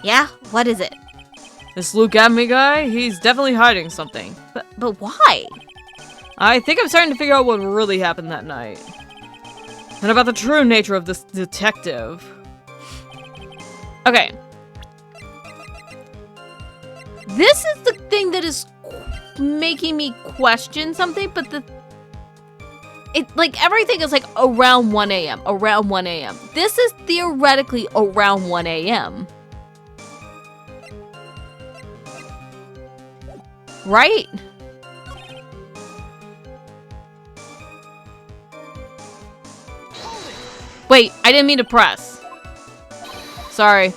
Yeah? What is it? This Luke Adme guy, he's definitely hiding something. But why? I think I'm starting to figure out what really happened that night. And about the true nature of this detective. Okay. This is the thing that is making me question something, but everything is like around 1 a.m. Around 1 a.m. This is theoretically around 1 a.m. Right? Wait, I didn't mean to press. Sorry.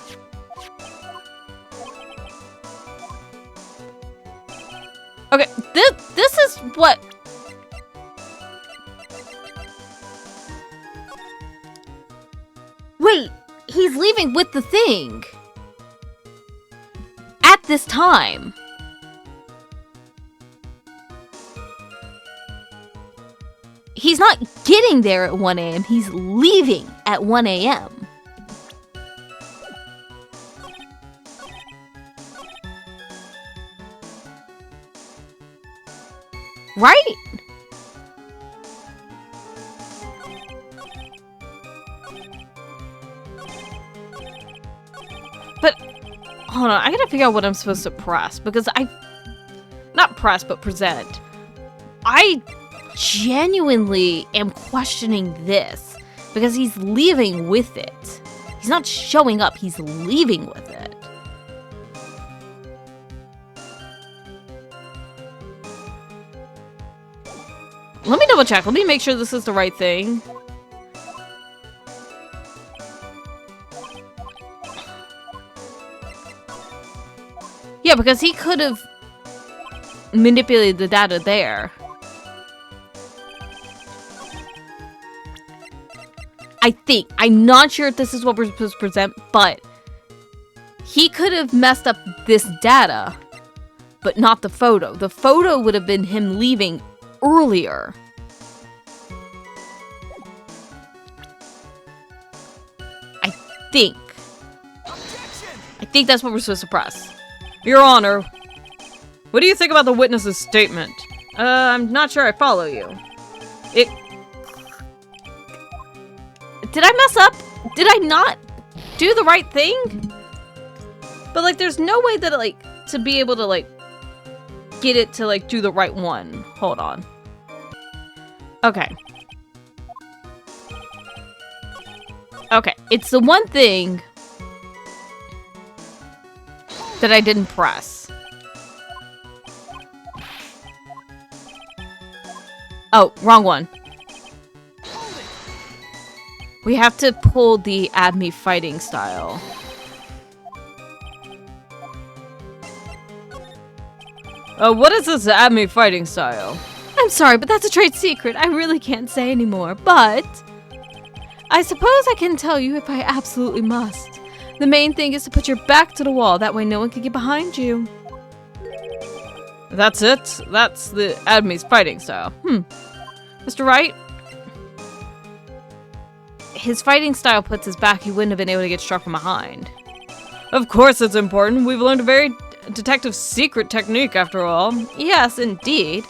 Okay, this is what... Wait, he's leaving with the thing. At this time. He's not getting there at 1 a.m. He's leaving at 1 a.m. Right? But, hold on, I gotta figure out what I'm supposed to press, because not press, but present. I genuinely am questioning this, because he's leaving with it. He's not showing up, he's leaving with it. Let me double check. Let me make sure this is the right thing. Yeah, because he could have manipulated the data there. I think. I'm not sure if this is what we're supposed to present, but he could have messed up this data, but not the photo. The photo would have been him leaving earlier. I think. I think that's what we're supposed to press. Your Honor, what do you think about the witness's statement? I'm not sure I follow you. Did I mess up? Did I not do the right thing? But, like, there's no way that, like, to be able to, like, get it to, like, do the right one. Hold on. Okay. Okay, it's the one thing that I didn't press. Oh, wrong one. We have to pull the Add Me fighting style. What is this Add Me fighting style? I'm sorry, but that's a trade secret. I really can't say anymore, but I suppose I can tell you if I absolutely must. The main thing is to put your back to the wall. That way no one can get behind you. That's it? That's the Add Me's fighting style. Mr. Wright? His fighting style puts his back. He wouldn't have been able to get struck from behind. Of course it's important. We've learned a very detective secret technique after all. Yes, indeed.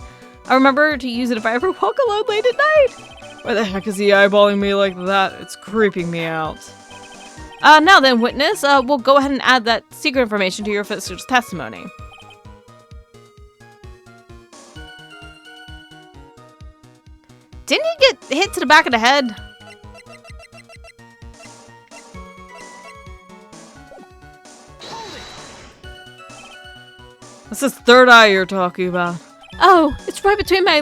I remember to use it if I ever walk alone late at night. Why the heck is he eyeballing me like that? It's creeping me out. Now then, witness, we'll go ahead and add that secret information to your officer's testimony. Didn't he get hit to the back of the head? What's this third eye you're talking about? Oh, it's right between my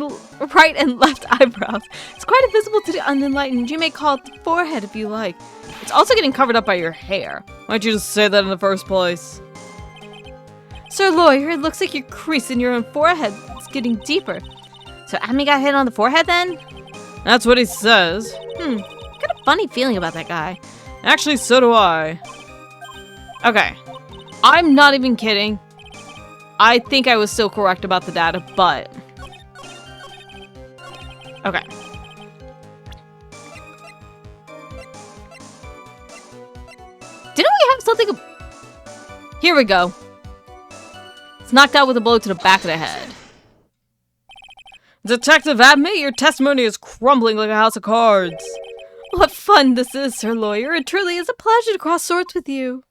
right and left eyebrows. It's quite invisible to the unenlightened. You may call it the forehead if you like. It's also getting covered up by your hair. Why'd you just say that in the first place? Sir Lawyer, it looks like your crease in your own forehead is getting deeper. So Amy got hit on the forehead then? That's what he says. Got a funny feeling about that guy. Actually, so do I. Okay. I'm not even kidding. I think I was still correct about the data, but... Okay. Didn't we have something... Here we go. It's knocked out with a blow to the back of the head. Detective Abney, your testimony is crumbling like a house of cards. What fun this is, Sir Lawyer. It truly is a pleasure to cross swords with you.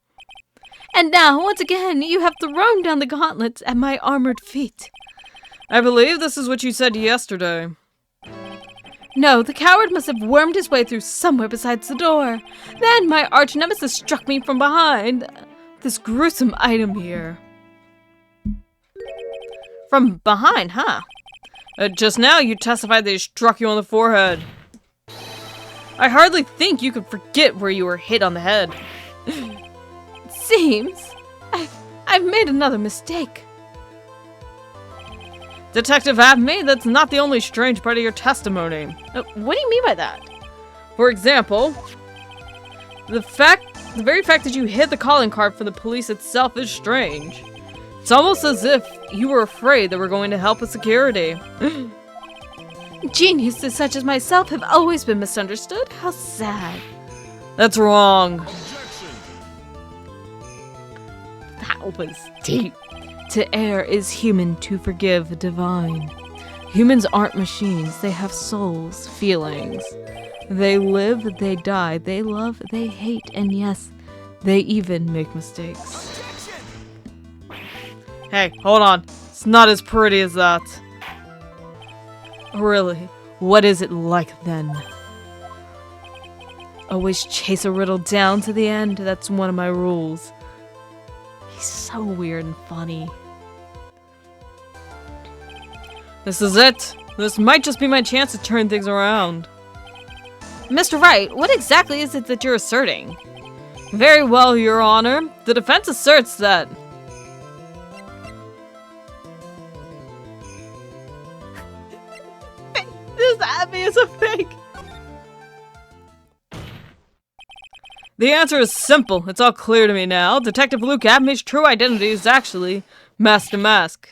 And now, once again, you have thrown down the gauntlets at my armored feet. I believe this is what you said yesterday. No, the coward must have wormed his way through somewhere besides the door. Then my arch nemesis struck me from behind. This gruesome item here. From behind, huh? Just now you testified they struck you on the forehead. I hardly think you could forget where you were hit on the head. It seems I've made another mistake. Detective Abney, that's not the only strange part of your testimony. What do you mean by that? For example, the very fact that you hid the calling card from the police itself is strange. It's almost as if you were afraid they were going to help with security. Geniuses such as myself have always been misunderstood. How sad. That's wrong. That was deep. To err is human, to forgive divine. Humans aren't machines. They have souls, feelings. They live, they die, they love, they hate, and yes, they even make mistakes. Hey, hold on. It's not as pretty as that. Really? What is it like then? Always chase a riddle down to the end. That's one of my rules. He's so weird and funny. This is it. This might just be my chance to turn things around. Mr. Wright, what exactly is it that you're asserting? Very well, Your Honor. The defense asserts that... this Abby is a fake? The answer is simple. It's all clear to me now. Detective Luke Abney's true identity is actually Mask DeMasque.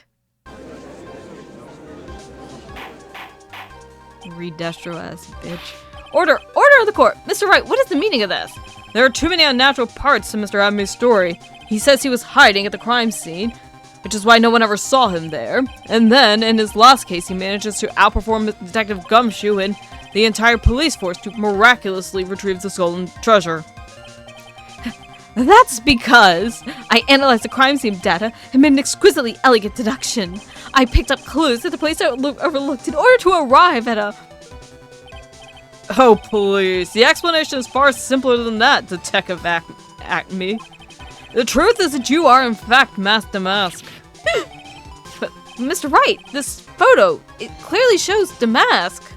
Redestro-ass bitch. Order of the court! Mr. Wright, what is the meaning of this? There are too many unnatural parts to Mr. Abney's story. He says he was hiding at the crime scene, which is why no one ever saw him there. And then, in his last case, he manages to outperform Detective Gumshoe and the entire police force to miraculously retrieve the stolen treasure. That's because I analyzed the crime scene data and made an exquisitely elegant deduction. I picked up clues that the police overlooked in order to arrive at a... Oh, please. The explanation is far simpler than that, Detective Acme. The truth is that you are, in fact, Mask DeMasque. But, Mr. Wright, this photo, it clearly shows DeMasque.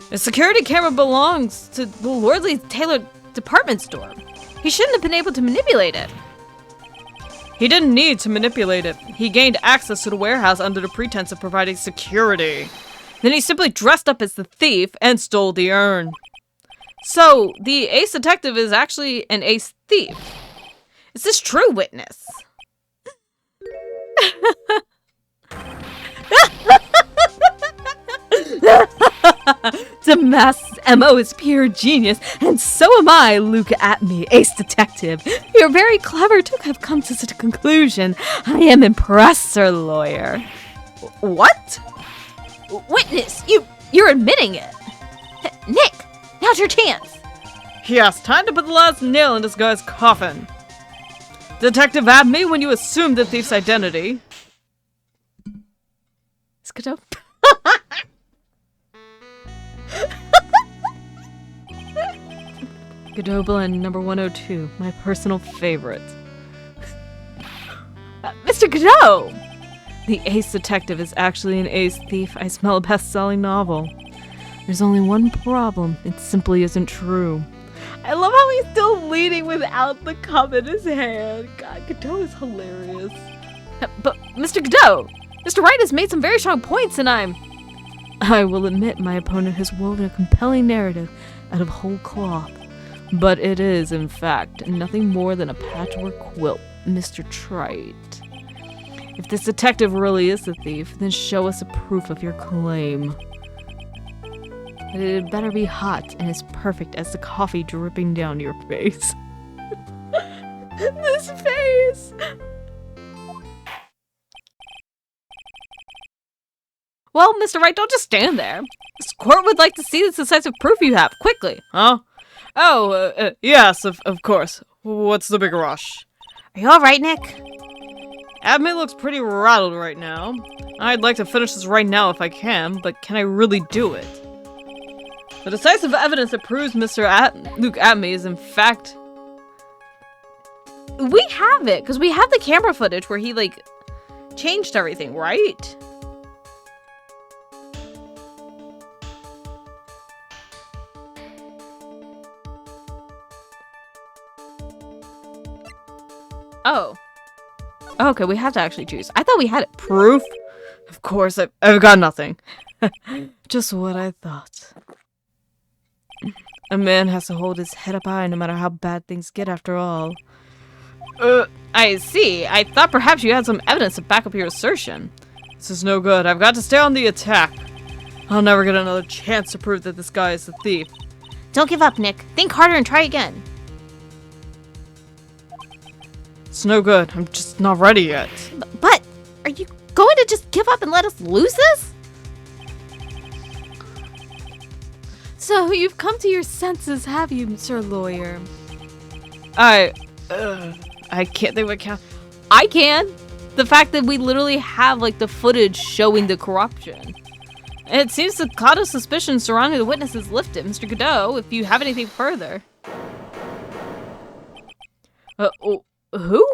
The security camera belongs to the Lordly Tailor department store. He shouldn't have been able to manipulate it. He didn't need to manipulate it. He gained access to the warehouse under the pretense of providing security. Then he simply dressed up as the thief and stole the urn. So, the ace detective is actually an ace thief. Is this true, witness? DeMasque's MO is pure genius, and so am I, Luke Atme, ace detective. You're very clever to have come to such a conclusion. I am impressed, sir lawyer. What? Witness, you're admitting it. Nick, now's your chance. Yes, time to put the last nail in this guy's coffin. Detective Abney, when you assumed the thief's identity... Godot. Godot blend number 102, my personal favorite. Mr. Godot! The ace detective is actually an ace thief. I smell a best-selling novel. There's only one problem. It simply isn't true. I love how he's still leading without the cup in his hand. God, Godot is hilarious. But, Mr. Godot, Mr. Wright has made some very strong points, and I will admit my opponent has woven a compelling narrative out of whole cloth. But it is, in fact, nothing more than a patchwork quilt, Mr. Trite. If this detective really is the thief, then show us a proof of your claim. But it had better be hot and as perfect as the coffee dripping down your face. This face! Well, Mr. Wright, don't just stand there. This court would like to see the decisive proof you have, quickly. Huh? Oh, yes, of course. What's the big rush? Are you alright, Nick? Abney looks pretty rattled right now. I'd like to finish this right now if I can, but can I really do it? The decisive evidence that proves Luke Abney is in fact... We have it, because we have the camera footage where he, changed everything, right? Oh. Okay, we have to actually choose. I thought we had it. Proof? Of course, I've got nothing. Just what I thought. A man has to hold his head up high no matter how bad things get after all. I see. I thought perhaps you had some evidence to back up your assertion. This is no good. I've got to stay on the attack. I'll never get another chance to prove that this guy is the thief. Don't give up, Nick. Think harder and try again. It's no good. I'm just not ready yet. But are you going to just give up and let us lose this? So you've come to your senses, have you, Sir Lawyer? I can't think what count. I can. The fact that we literally have the footage showing the corruption. And it seems the cloud of suspicion surrounding the witness is lifted, Mr. Godot, if you have anything further. Who?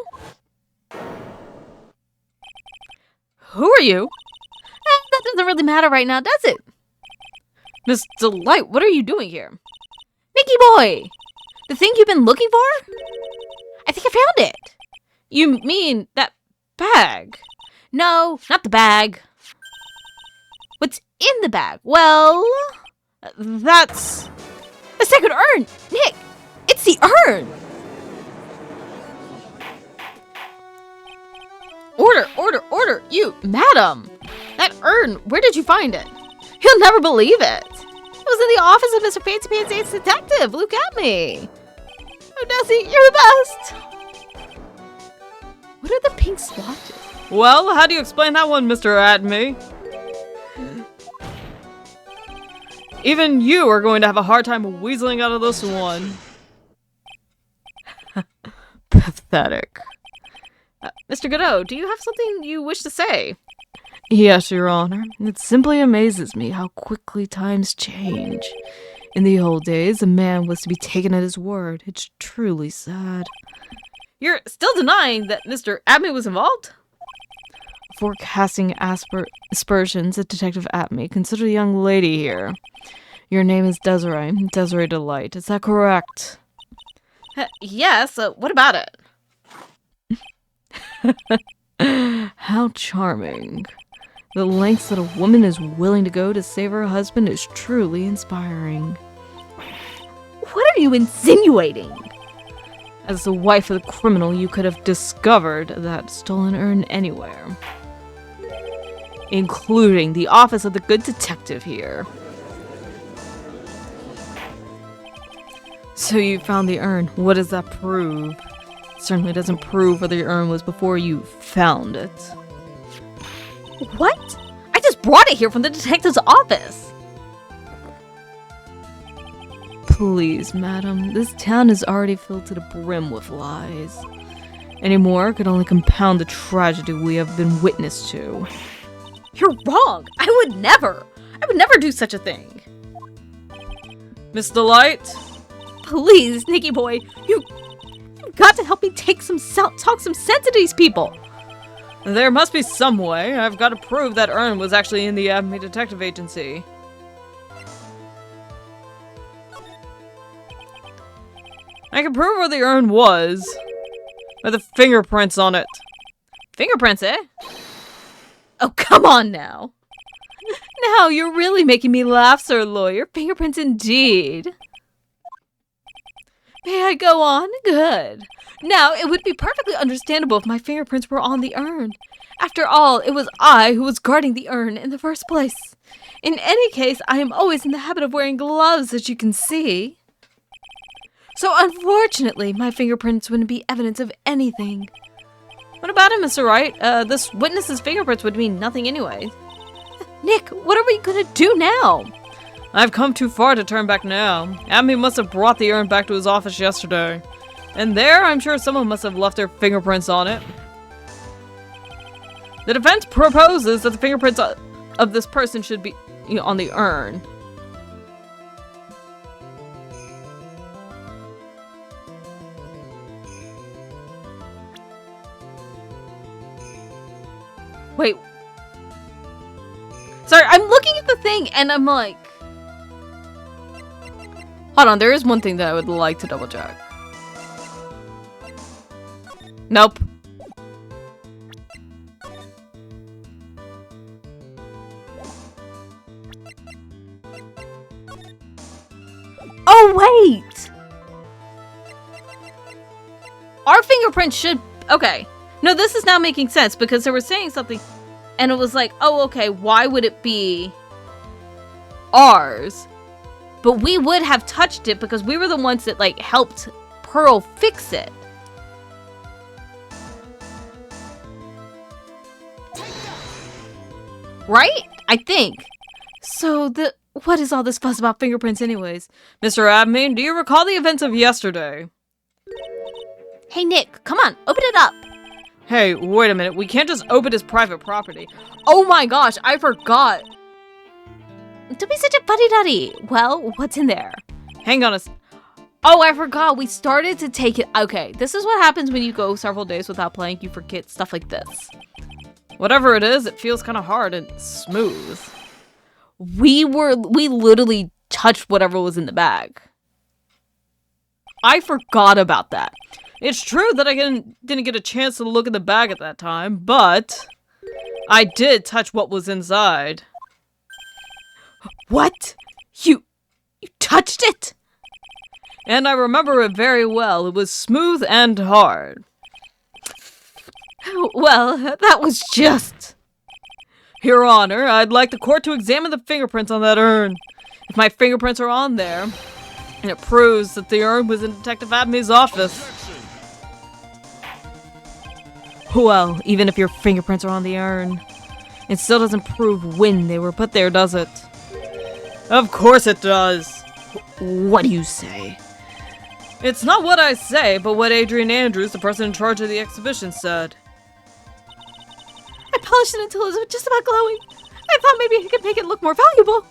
Who are you? That doesn't really matter right now, does it? Miss DeLite, what are you doing here? Nicky boy! The thing you've been looking for? I think I found it. You mean that bag? No, not the bag. What's in the bag? Well, That's... the Sacred Urn! Nick! It's the urn! Order! You, madam! That urn, where did you find it? You'll never believe it! It was in the office of Mr. Fancy Pants Ace Detective! Look at me! Oh, Nessie, you're the best! What are the pink splotches? Well, how do you explain that one, Mr. Atme? Even you are going to have a hard time weaseling out of this one. Pathetic. Mr. Godot, do you have something you wish to say? Yes, Your Honor. It simply amazes me how quickly times change. In the old days, a man was to be taken at his word. It's truly sad. You're still denying that Mr. Atme was involved? Forecasting aspersions at Detective Atme, consider the young lady here. Your name is Desiree DeLite. Is that correct? Yes, what about it? How charming. The lengths that a woman is willing to go to save her husband is truly inspiring. What are you insinuating? As the wife of the criminal, you could have discovered that stolen urn anywhere. Including the office of the good detective here. So you found the urn. What does that prove? It certainly doesn't prove whether your urn was before you found it. What? I just brought it here from the detective's office. Please, madam, this town is already filled to the brim with lies. Any more could only compound the tragedy we have been witness to. You're wrong. I would never do such a thing. Miss DeLite? Please, Nicky boy, you've got to help me talk some sense to these people. There must be some way. I've got to prove that urn was actually in the Acme Detective Agency. I can prove where the urn was. By the fingerprints on it. Fingerprints, eh? Oh, come on now. Now you're really making me laugh, Sir Lawyer. Fingerprints indeed. May I go on? Good. Now, it would be perfectly understandable if my fingerprints were on the urn. After all, it was I who was guarding the urn in the first place. In any case, I am always in the habit of wearing gloves, as you can see. So unfortunately, my fingerprints wouldn't be evidence of anything. What about him, Mr. Wright? This witness's fingerprints would mean nothing anyway. Nick, what are we gonna do now? I've come too far to turn back now. Abby must have brought the urn back to his office yesterday. And there, I'm sure someone must have left their fingerprints on it. The defense proposes that the fingerprints of this person should be on the urn. Wait. Sorry, I'm looking at the thing and I'm like... Hold on, there is one thing that I would like to double check. Nope. Oh, wait! Our fingerprints should... Okay. No, this is now making sense because they were saying something and it was like, oh, okay, why would it be ours? But we would have touched it because we were the ones that, like, helped Pearl fix it. Right? I think. So, what is all this fuss about fingerprints anyways? Mr. Admin, do you recall the events of yesterday? Hey, Nick, come on, open it up. Hey, wait a minute. We can't just open his private property. Oh my gosh, I forgot. Don't be such a fuddy-duddy. Well, what's in there? Hang on a Oh, I forgot. We started to take it. Okay, this is what happens when you go several days without playing. You forget stuff like this. Whatever it is, it feels kind of hard and smooth. We literally touched whatever was in the bag. I forgot about that. It's true that I didn't get a chance to look at the bag at that time, but I did touch what was inside. What? You touched it? And I remember it very well. It was smooth and hard. Well, that was just... Your Honor, I'd like the court to examine the fingerprints on that urn. If my fingerprints are on there, and it proves that the urn was in Detective Abney's office. Well, even if your fingerprints are on the urn, it still doesn't prove when they were put there, does it? Of course it does. What do you say? It's not what I say, but what Adrian Andrews, the person in charge of the exhibition, said. I polished it until it was just about glowing. I thought maybe I could make it look more valuable.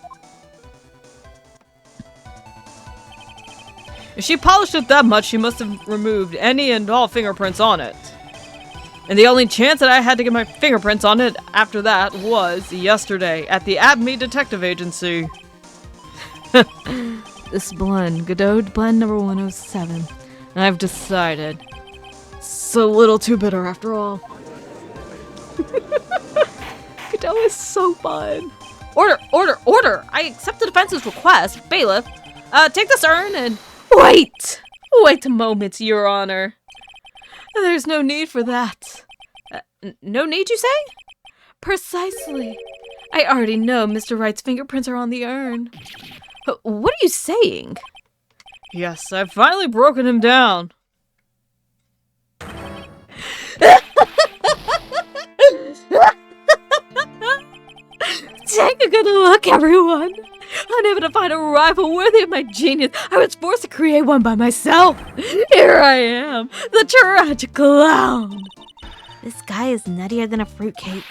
If she polished it that much, she must have removed any and all fingerprints on it. And the only chance that I had to get my fingerprints on it after that was yesterday at the Abney Detective Agency. This blend, Godot blend number 107. And I've decided. It's a little too bitter after all. Godot is so fun. Order! Order! Order! I accept the defense's request. Bailiff, take this urn and... Wait! Wait a moment, Your Honor. There's no need for that. No need, you say? Precisely. I already know Mr. Wright's fingerprints are on the urn. What are you saying? Yes, I've finally broken him down. Take a good look, everyone. Unable to find a rival worthy of my genius, I was forced to create one by myself. Here I am, the tragic clown. This guy is nuttier than a fruitcake.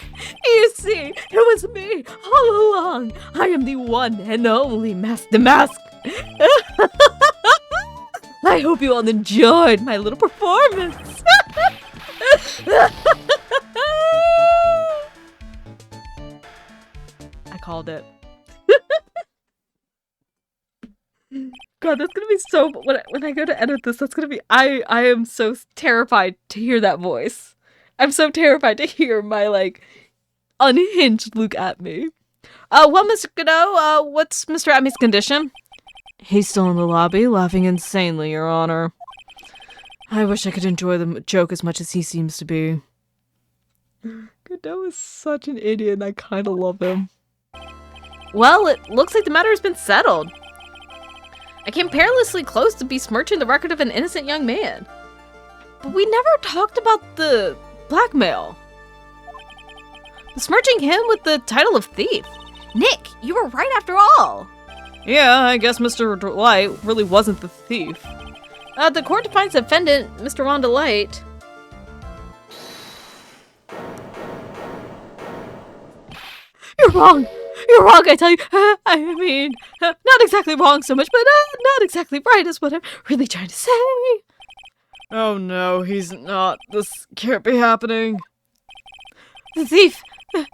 You see, it was me all along. I am the one and only Mask DeMasque. I hope you all enjoyed my little performance. I called it. God, that's gonna be so... When I go to edit this, that's gonna be... I am so terrified to hear that voice. I'm so terrified to hear my, like, unhinged look at me. Well, Mr. Godot, what's Mr. Abney's condition? He's still in the lobby, laughing insanely, Your Honor. I wish I could enjoy the joke as much as he seems to be. Godot is such an idiot, and I kind of love him. Well, it looks like the matter has been settled. I came perilously close to besmirching the record of an innocent young man. But we never talked about the blackmail. Besmirching him with the title of thief. Nick, you were right after all. Yeah, I guess Mr. DeLite really wasn't the thief. The court defines the defendant, Mr. Ron DeLite. You're wrong. You're wrong, I tell you. I mean, not exactly wrong so much, but not exactly right is what I'm really trying to say. Oh no, he's not. This can't be happening. The thief.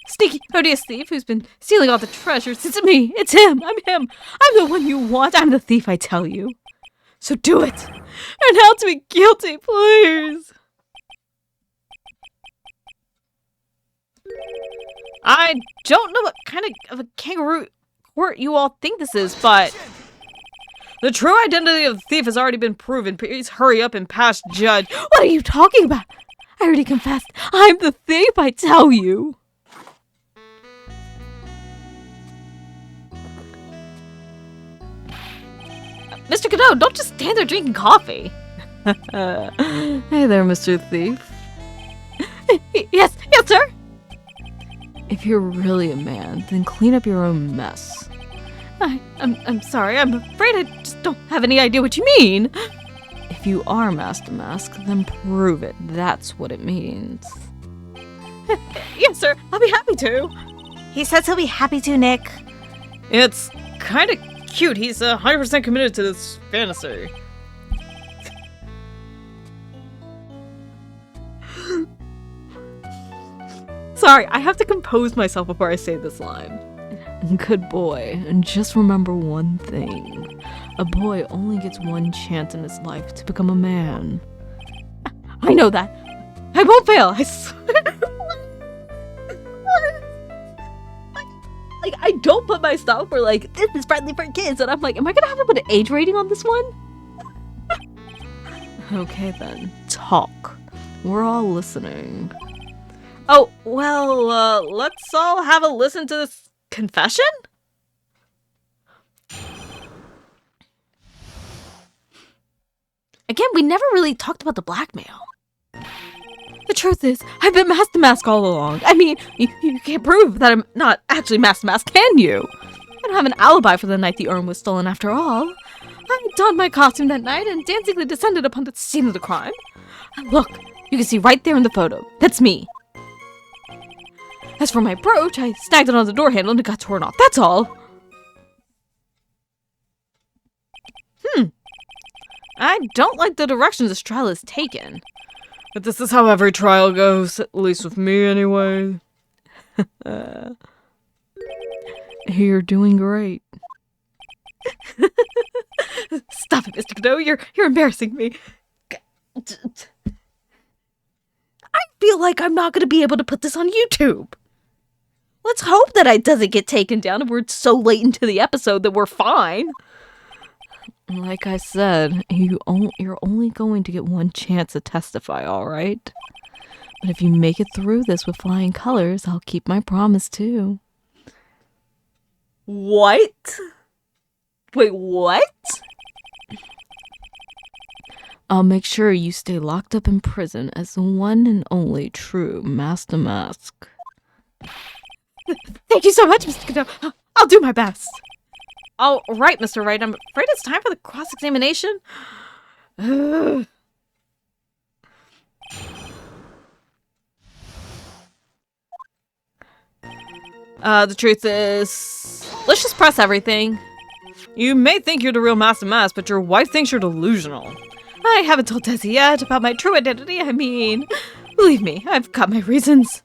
Sneaky, odious thief who's been stealing all the treasures. It's me. It's him. I'm him. I'm the one you want. I'm the thief, I tell you. So do it. Announce me guilty, please. I don't know what kind of a kangaroo court you all think this is, but the true identity of the thief has already been proven. Please hurry up and pass judge. What are you talking about? I already confessed. I'm the thief, I tell you. Mr. Godot, don't just stand there drinking coffee. Hey there, Mr. Thief. Yes, sir. If you're really a man, then clean up your own mess. I'm sorry. I'm afraid I just don't have any idea what you mean. If you are Mask DeMasque, then prove it. That's what it means. Yes, sir. I'll be happy to. He says he'll be happy to, Nick. It's kind of cute. He's 100% committed to this fantasy. Sorry, I have to compose myself before I say this line. Good boy, and just remember one thing. A boy only gets one chance in his life to become a man. I know that. I won't fail, I swear. like, I don't put my stuff where, like, this is friendly for kids, and I'm like, am I gonna have to put an age rating on this one? Okay then, talk. We're all listening. Oh, well, let's all have a listen to this confession? Again, we never really talked about the blackmail. The truth is, I've been Mask DeMasque all along. I mean, you can't prove that I'm not actually Mask DeMasque, can you? I don't have an alibi for the night the urn was stolen after all. I donned my costume that night and dancingly descended upon the scene of the crime. And look, you can see right there in the photo. That's me. As for my brooch, I snagged it on the door handle and it got torn off. That's all. I don't like the direction this trial is taken. But this is how every trial goes, at least with me anyway. You're doing great. Stop it, Mr. Godot. You're embarrassing me. I feel like I'm not going to be able to put this on YouTube. Let's hope that it doesn't get taken down and we're so late into the episode that we're fine. Like I said, you're only going to get one chance to testify, all right? But if you make it through this with flying colors, I'll keep my promise too. What? Wait, what? I'll make sure you stay locked up in prison as the one and only true Mask DeMasque. Thank you so much, Mr. Godot. I'll do my best. All right, Mr. Wright. I'm afraid it's time for the cross-examination. The truth is, let's just press everything. You may think you're the real Mask DeMasque, but your wife thinks you're delusional. I haven't told Desi yet about my true identity. I mean, believe me, I've got my reasons.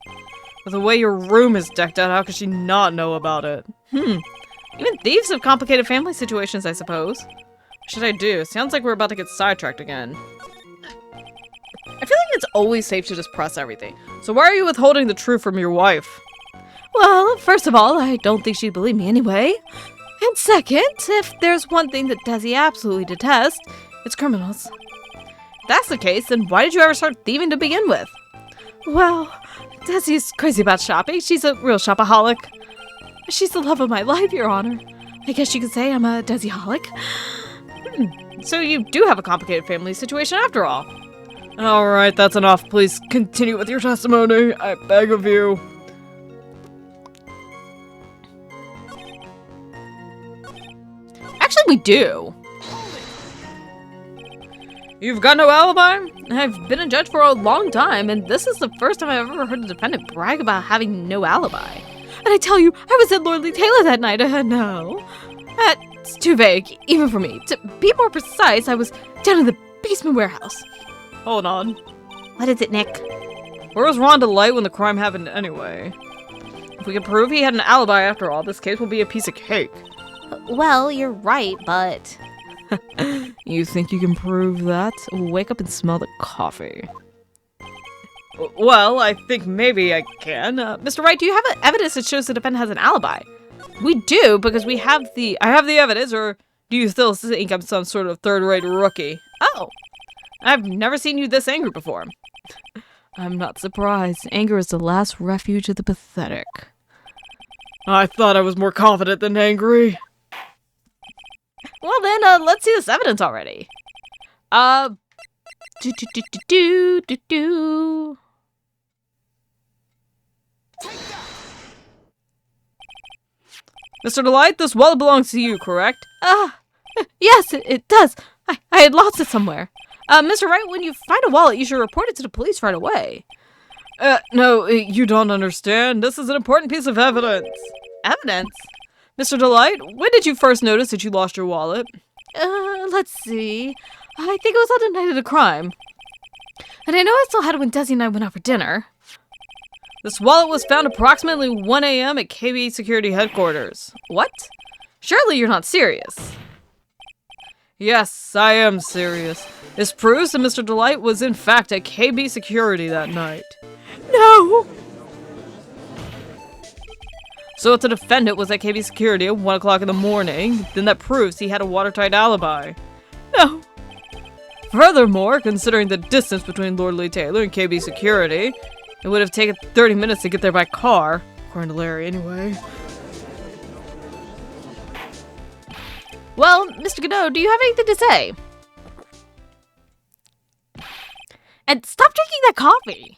With the way your room is decked out, how could she not know about it? Even thieves have complicated family situations, I suppose. What should I do? Sounds like we're about to get sidetracked again. I feel like it's always safe to just press everything. So why are you withholding the truth from your wife? Well, first of all, I don't think she'd believe me anyway. And second, if there's one thing that Desi absolutely detests, it's criminals. If that's the case, then why did you ever start thieving to begin with? Well, Desi's crazy about shopping. She's a real shopaholic. She's the love of my life, Your Honor. I guess you could say I'm a Desi-holic. So you do have a complicated family situation after all. Alright, that's enough. Please continue with your testimony. I beg of you. Actually, we do. You've got no alibi? I've been a judge for a long time, and this is the first time I've ever heard a defendant brag about having no alibi. And I tell you, I was at Lordly Tailor that night. No. That's too vague, even for me. To be more precise, I was down in the basement warehouse. Hold on. What is it, Nick? Where was Ron DeLite when the crime happened anyway? If we can prove he had an alibi after all, this case will be a piece of cake. Well, you're right, but... You think you can prove that? Wake up and smell the coffee. Well, I think maybe I can. Mr. Wright, do you have evidence that shows the defendant has an alibi? We do, because I have the evidence, or do you still think I'm some sort of third-rate rookie? Oh, I've never seen you this angry before. I'm not surprised. Anger is the last refuge of the pathetic. I thought I was more confident than angry. Well then, let's see this evidence already. Mr. DeLite, this wallet belongs to you, correct? Yes, it does. I had lost it somewhere. Mr. Wright, when you find a wallet, you should report it to the police right away. No, you don't understand. This is an important piece of evidence. Evidence? Mr. DeLite, when did you first notice that you lost your wallet? Let's see. I think it was on the night of the crime. And I know I still had it when Desi and I went out for dinner. This wallet was found approximately 1 a.m. at KB Security Headquarters. What? Surely you're not serious. Yes, I am serious. This proves that Mr. DeLite was in fact at KB Security that night. No! So if the defendant was at KB Security at 1 o'clock in the morning, then that proves he had a watertight alibi. No. Furthermore, considering the distance between Lordly Tailor and KB Security, it would have taken 30 minutes to get there by car. According to Larry, anyway. Well, Mr. Godot, do you have anything to say? And stop drinking that coffee!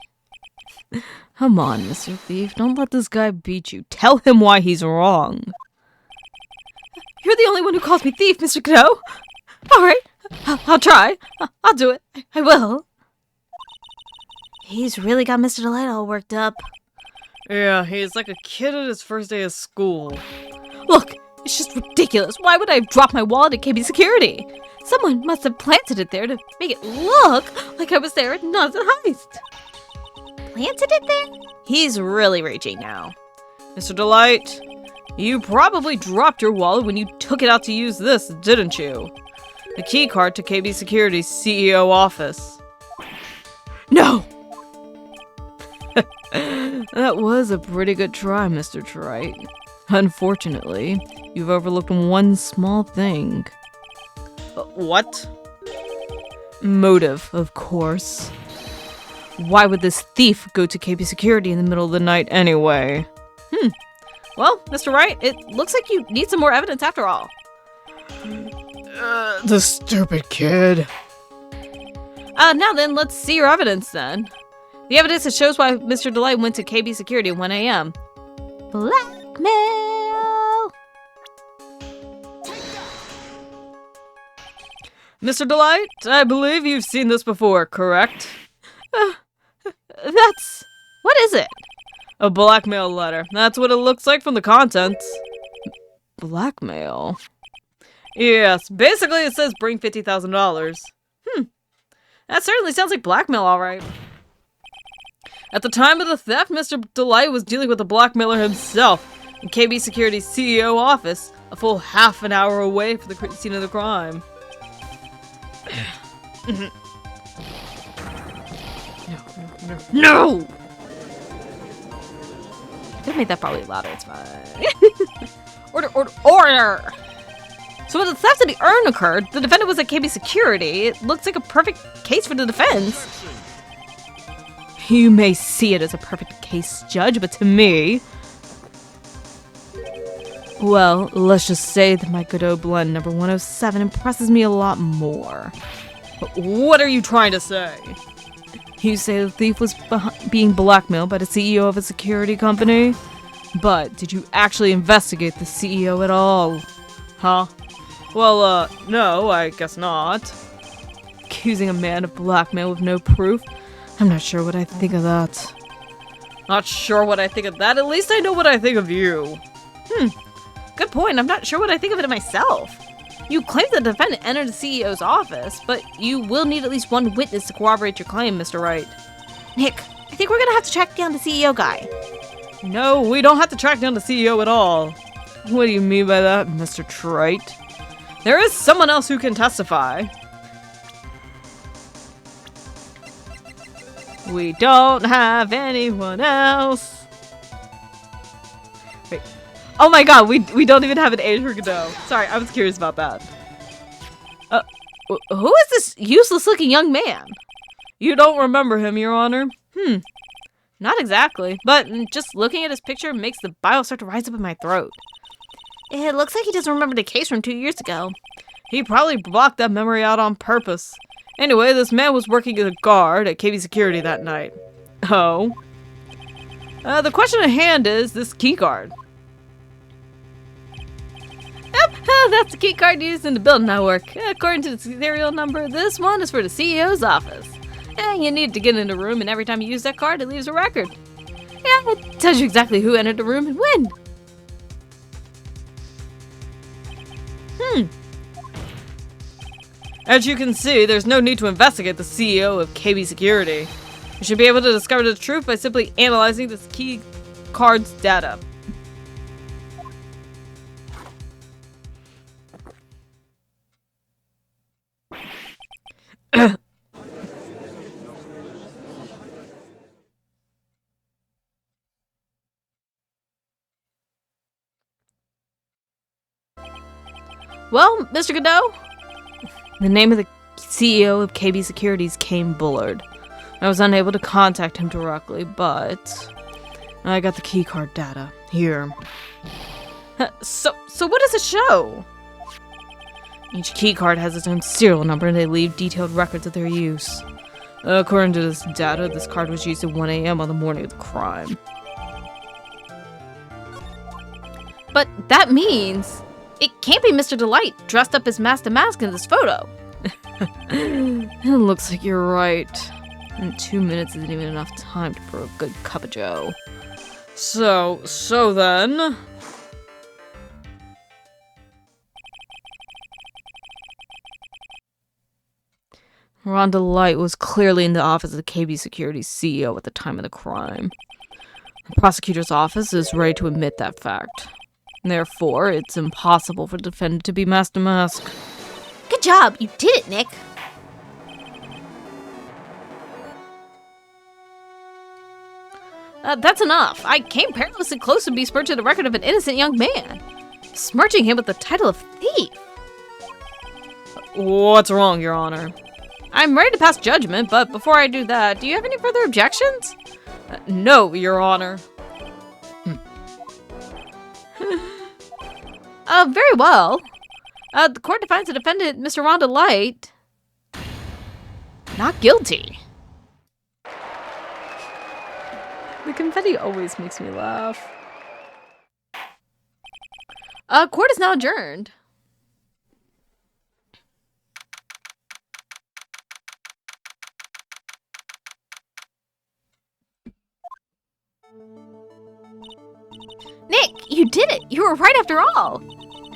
Come on, Mr. Thief. Don't let this guy beat you. Tell him why he's wrong. You're the only one who calls me thief, Mr. Godot. Alright, I'll try. I'll do it. I will. He's really got Mr. DeLite all worked up. Yeah, he's like a kid at his first day of school. Look, it's just ridiculous. Why would I have dropped my wallet at KB Security? Someone must have planted it there to make it look like I was there at not a heist. Planted it there? He's really reaching now. Mr. DeLite, you probably dropped your wallet when you took it out to use this, didn't you? The key card to KB Security's CEO office. No! That was a pretty good try, Mr. Wright. Unfortunately, you've overlooked one small thing. What? Motive, of course. Why would this thief go to KB Security in the middle of the night anyway? Well, Mr. Wright, it looks like you need some more evidence after all. The stupid kid. Now then, let's see your evidence then. The evidence that shows why Mr. DeLite went to KB Security at 1 a.m. Blackmail! Mr. DeLite, I believe you've seen this before, correct? What is it? A blackmail letter. That's what it looks like from the contents. Blackmail? Yes, basically it says bring $50,000. That certainly sounds like blackmail, alright. At the time of the theft, Mr. DeLite was dealing with the blackmailer himself in KB Security's CEO office, a full half an hour away from the scene of the crime. No! I could have made that probably louder, it's fine. Order! So when the theft of the urn occurred, the defendant was at KB Security. It looks like a perfect case for the defense. You may see it as a perfect case, Judge, but to me... Well, let's just say that my Godot blend number 107 impresses me a lot more. What are you trying to say? You say the thief was being blackmailed by the CEO of a security company? But did you actually investigate the CEO at all? Huh? Well, no, I guess not. Accusing a man of blackmail with no proof? I'm not sure what I think of that. Not sure what I think of that? At least I know what I think of you. Good point. I'm not sure what I think of it myself. You claim the defendant entered the CEO's office, but you will need at least one witness to corroborate your claim, Mr. Wright. Nick, I think we're gonna have to track down the CEO guy. No, we don't have to track down the CEO at all. What do you mean by that, Mr. Trite? There is someone else who can testify. We don't have anyone else. Wait. Oh my god, we don't even have an age for Godot. Sorry, I was curious about that. Who is this useless-looking young man? You don't remember him, Your Honor? Not exactly, but just looking at his picture makes the bile start to rise up in my throat. It looks like he doesn't remember the case from 2 years ago. He probably blocked that memory out on purpose. Anyway, this man was working as a guard at KB Security that night. Oh? The question at hand is this keycard. Yep, that's the key card used in the building network. According to the serial number, this one is for the CEO's office. You need to get in the room, and every time you use that card, it leaves a record. Yeah, it tells you exactly who entered the room and when. As you can see, there's no need to investigate the CEO of KB Security. You should be able to discover the truth by simply analyzing this key card's data. Well, Mr. Godot? The name of the CEO of KB Security is Kane Bullard. I was unable to contact him directly, but I got the keycard data. Here. So what does it show? Each keycard has its own serial number and they leave detailed records of their use. According to this data, this card was used at 1 a.m. on the morning of the crime. But that means it can't be Mr. DeLite dressed up as Mask DeMasque in this photo. It looks like you're right. And 2 minutes isn't even enough time to brew a good cup of joe. So then... Ron DeLite was clearly in the office of the KB Security CEO at the time of the crime. The prosecutor's office is ready to admit that fact. Therefore, it's impossible for the defendant to be Mask DeMasque. Good job. You did it, Nick. That's enough. I came perilously close to besmirching the record of an innocent young man. Smirching him with the title of thief. What's wrong, Your Honor? I'm ready to pass judgment, but before I do that, do you have any further objections? No, Your Honor. Very well. The court defines the defendant, Mr. Ron DeLite, not guilty. The confetti always makes me laugh. Court is now adjourned. Nick, you did it. You were right after all.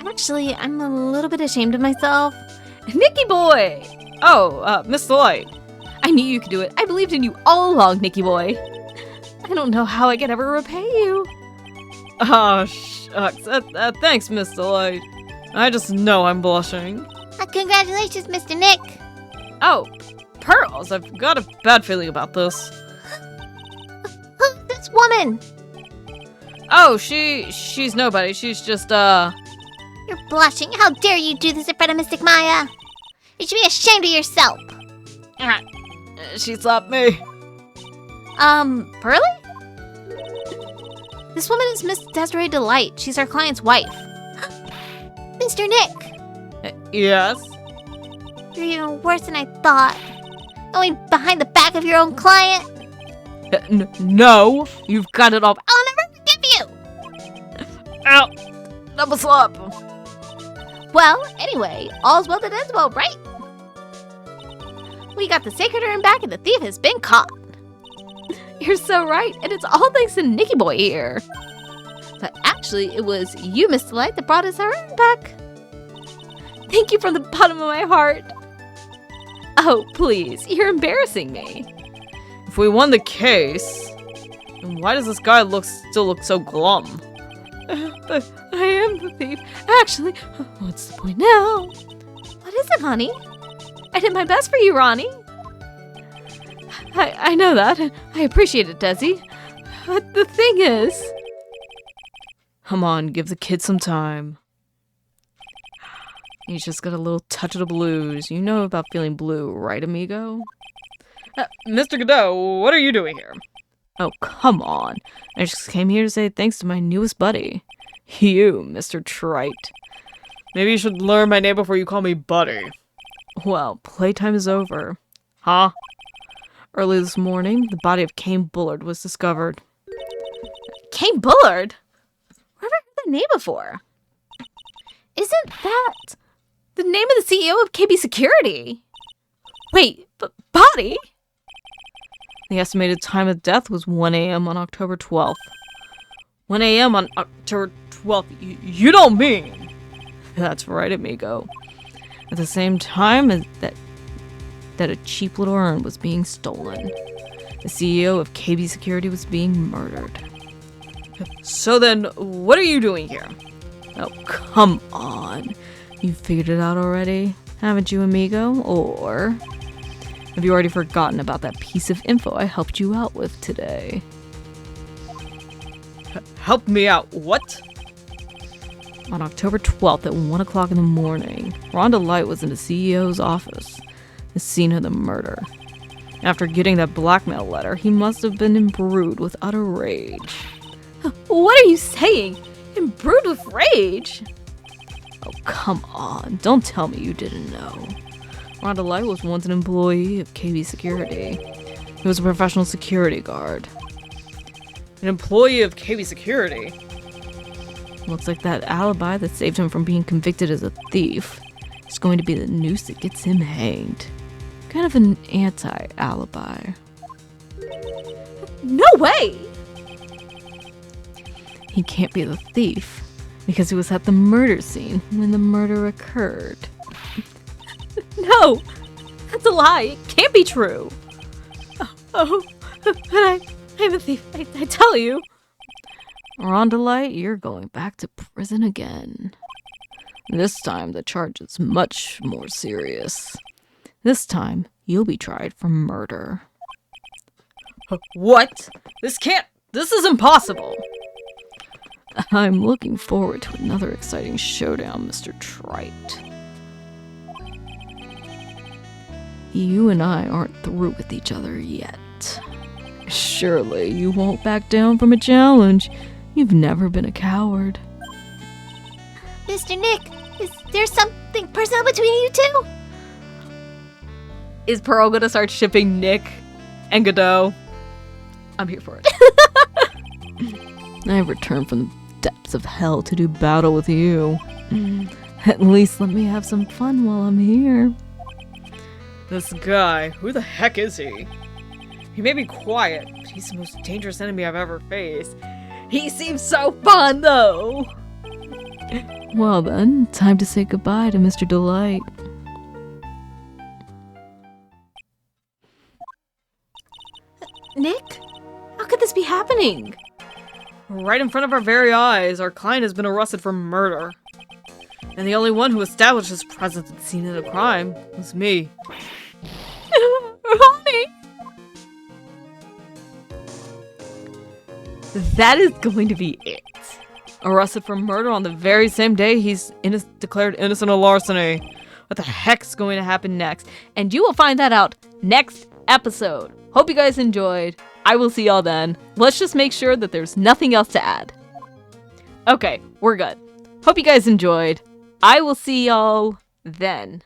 Actually, I'm a little bit ashamed of myself. Nicky boy! Oh, Miss DeLite. I knew you could do it. I believed in you all along, Nicky boy. I don't know how I could ever repay you. Oh, shucks. Thanks, Miss DeLite. I just know I'm blushing. Congratulations, Mr. Nick. Oh, pearls. I've got a bad feeling about this. Who's this woman? Oh, she's nobody. She's just, You're blushing. How dare you do this in front of Mystic Maya? You should be ashamed of yourself. She slapped me. Pearly? This woman is Miss Desiree DeLite. She's our client's wife. Mr. Nick! Yes? You're even worse than I thought. Going behind the back of your own client? No, you've got it all. I'll never forgive you! Ow! Double slap. Well, anyway, all's well that ends well, right? We got the Sacred Urn back and the thief has been caught. You're so right, and it's all thanks to Nicky boy here. But actually, it was you, Miss DeLite, that brought us our urn back. Thank you from the bottom of my heart. Oh, please, you're embarrassing me. If we won the case, then why does this guy still look so glum? But I am the thief. Actually, what's the point now? What is it, honey? I did my best for you, Ronnie. I know that. I appreciate it, Desi. But the thing is... Come on, give the kid some time. He's just got a little touch of the blues. You know about feeling blue, right, amigo? Mr. Godot, what are you doing here? Oh, come on. I just came here to say thanks to my newest buddy. You, Mr. Trite. Maybe you should learn my name before you call me Buddy. Well, playtime is over. Huh? Early this morning, the body of Kane Bullard was discovered. Kane Bullard? Where have I heard that name before? Isn't that the name of the CEO of KB Security? Wait, but body? The estimated time of death was 1 a.m. on October 12th. 1 a.m. on October 12th? You don't mean? That's right, amigo. At the same time as that a cheap little urn was being stolen. The CEO of KB Security was being murdered. So then, what are you doing here? Oh, come on. You figured it out already? Haven't you, amigo? Or have you already forgotten about that piece of info I helped you out with today? Help me out? What? On October 12th at 1 o'clock in the morning, Ron DeLite was in the CEO's office, the scene of the murder. After getting that blackmail letter, he must have been imbrued with utter rage. What are you saying? Imbrued with rage? Oh, come on. Don't tell me you didn't know. Ron DeLite was once an employee of KB Security. He was a professional security guard. An employee of KB Security? Looks like that alibi that saved him from being convicted as a thief is going to be the noose that gets him hanged. Kind of an anti-alibi. No way! He can't be the thief because he was at the murder scene when the murder occurred. No! That's a lie. It can't be true. Oh, but I'm a thief. I tell you. Ron DeLite, you're going back to prison again. This time, the charge is much more serious. This time, you'll be tried for murder. What? This is impossible! I'm looking forward to another exciting showdown, Mr. Trite. You and I aren't through with each other yet. Surely you won't back down from a challenge. You've never been a coward. Mr. Nick, is there something personal between you two? Is Pearl gonna start shipping Nick and Godot? I'm here for it. I've returned from the depths of hell to do battle with you. At least let me have some fun while I'm here. This guy, who the heck is he? He may be quiet, but he's the most dangerous enemy I've ever faced. He seems so fun, though! Well then, time to say goodbye to Mr. DeLite. Nick? How could this be happening? Right in front of our very eyes, our client has been arrested for murder. And the only one who established his presence at the scene of the crime was me. Ronnie! That is going to be it. Arrested for murder on the very same day he's declared innocent of larceny. What the heck's going to happen next? And you will find that out next episode. Hope you guys enjoyed. I will see y'all then. Let's just make sure that there's nothing else to add. Okay, we're good. Hope you guys enjoyed. I will see y'all then.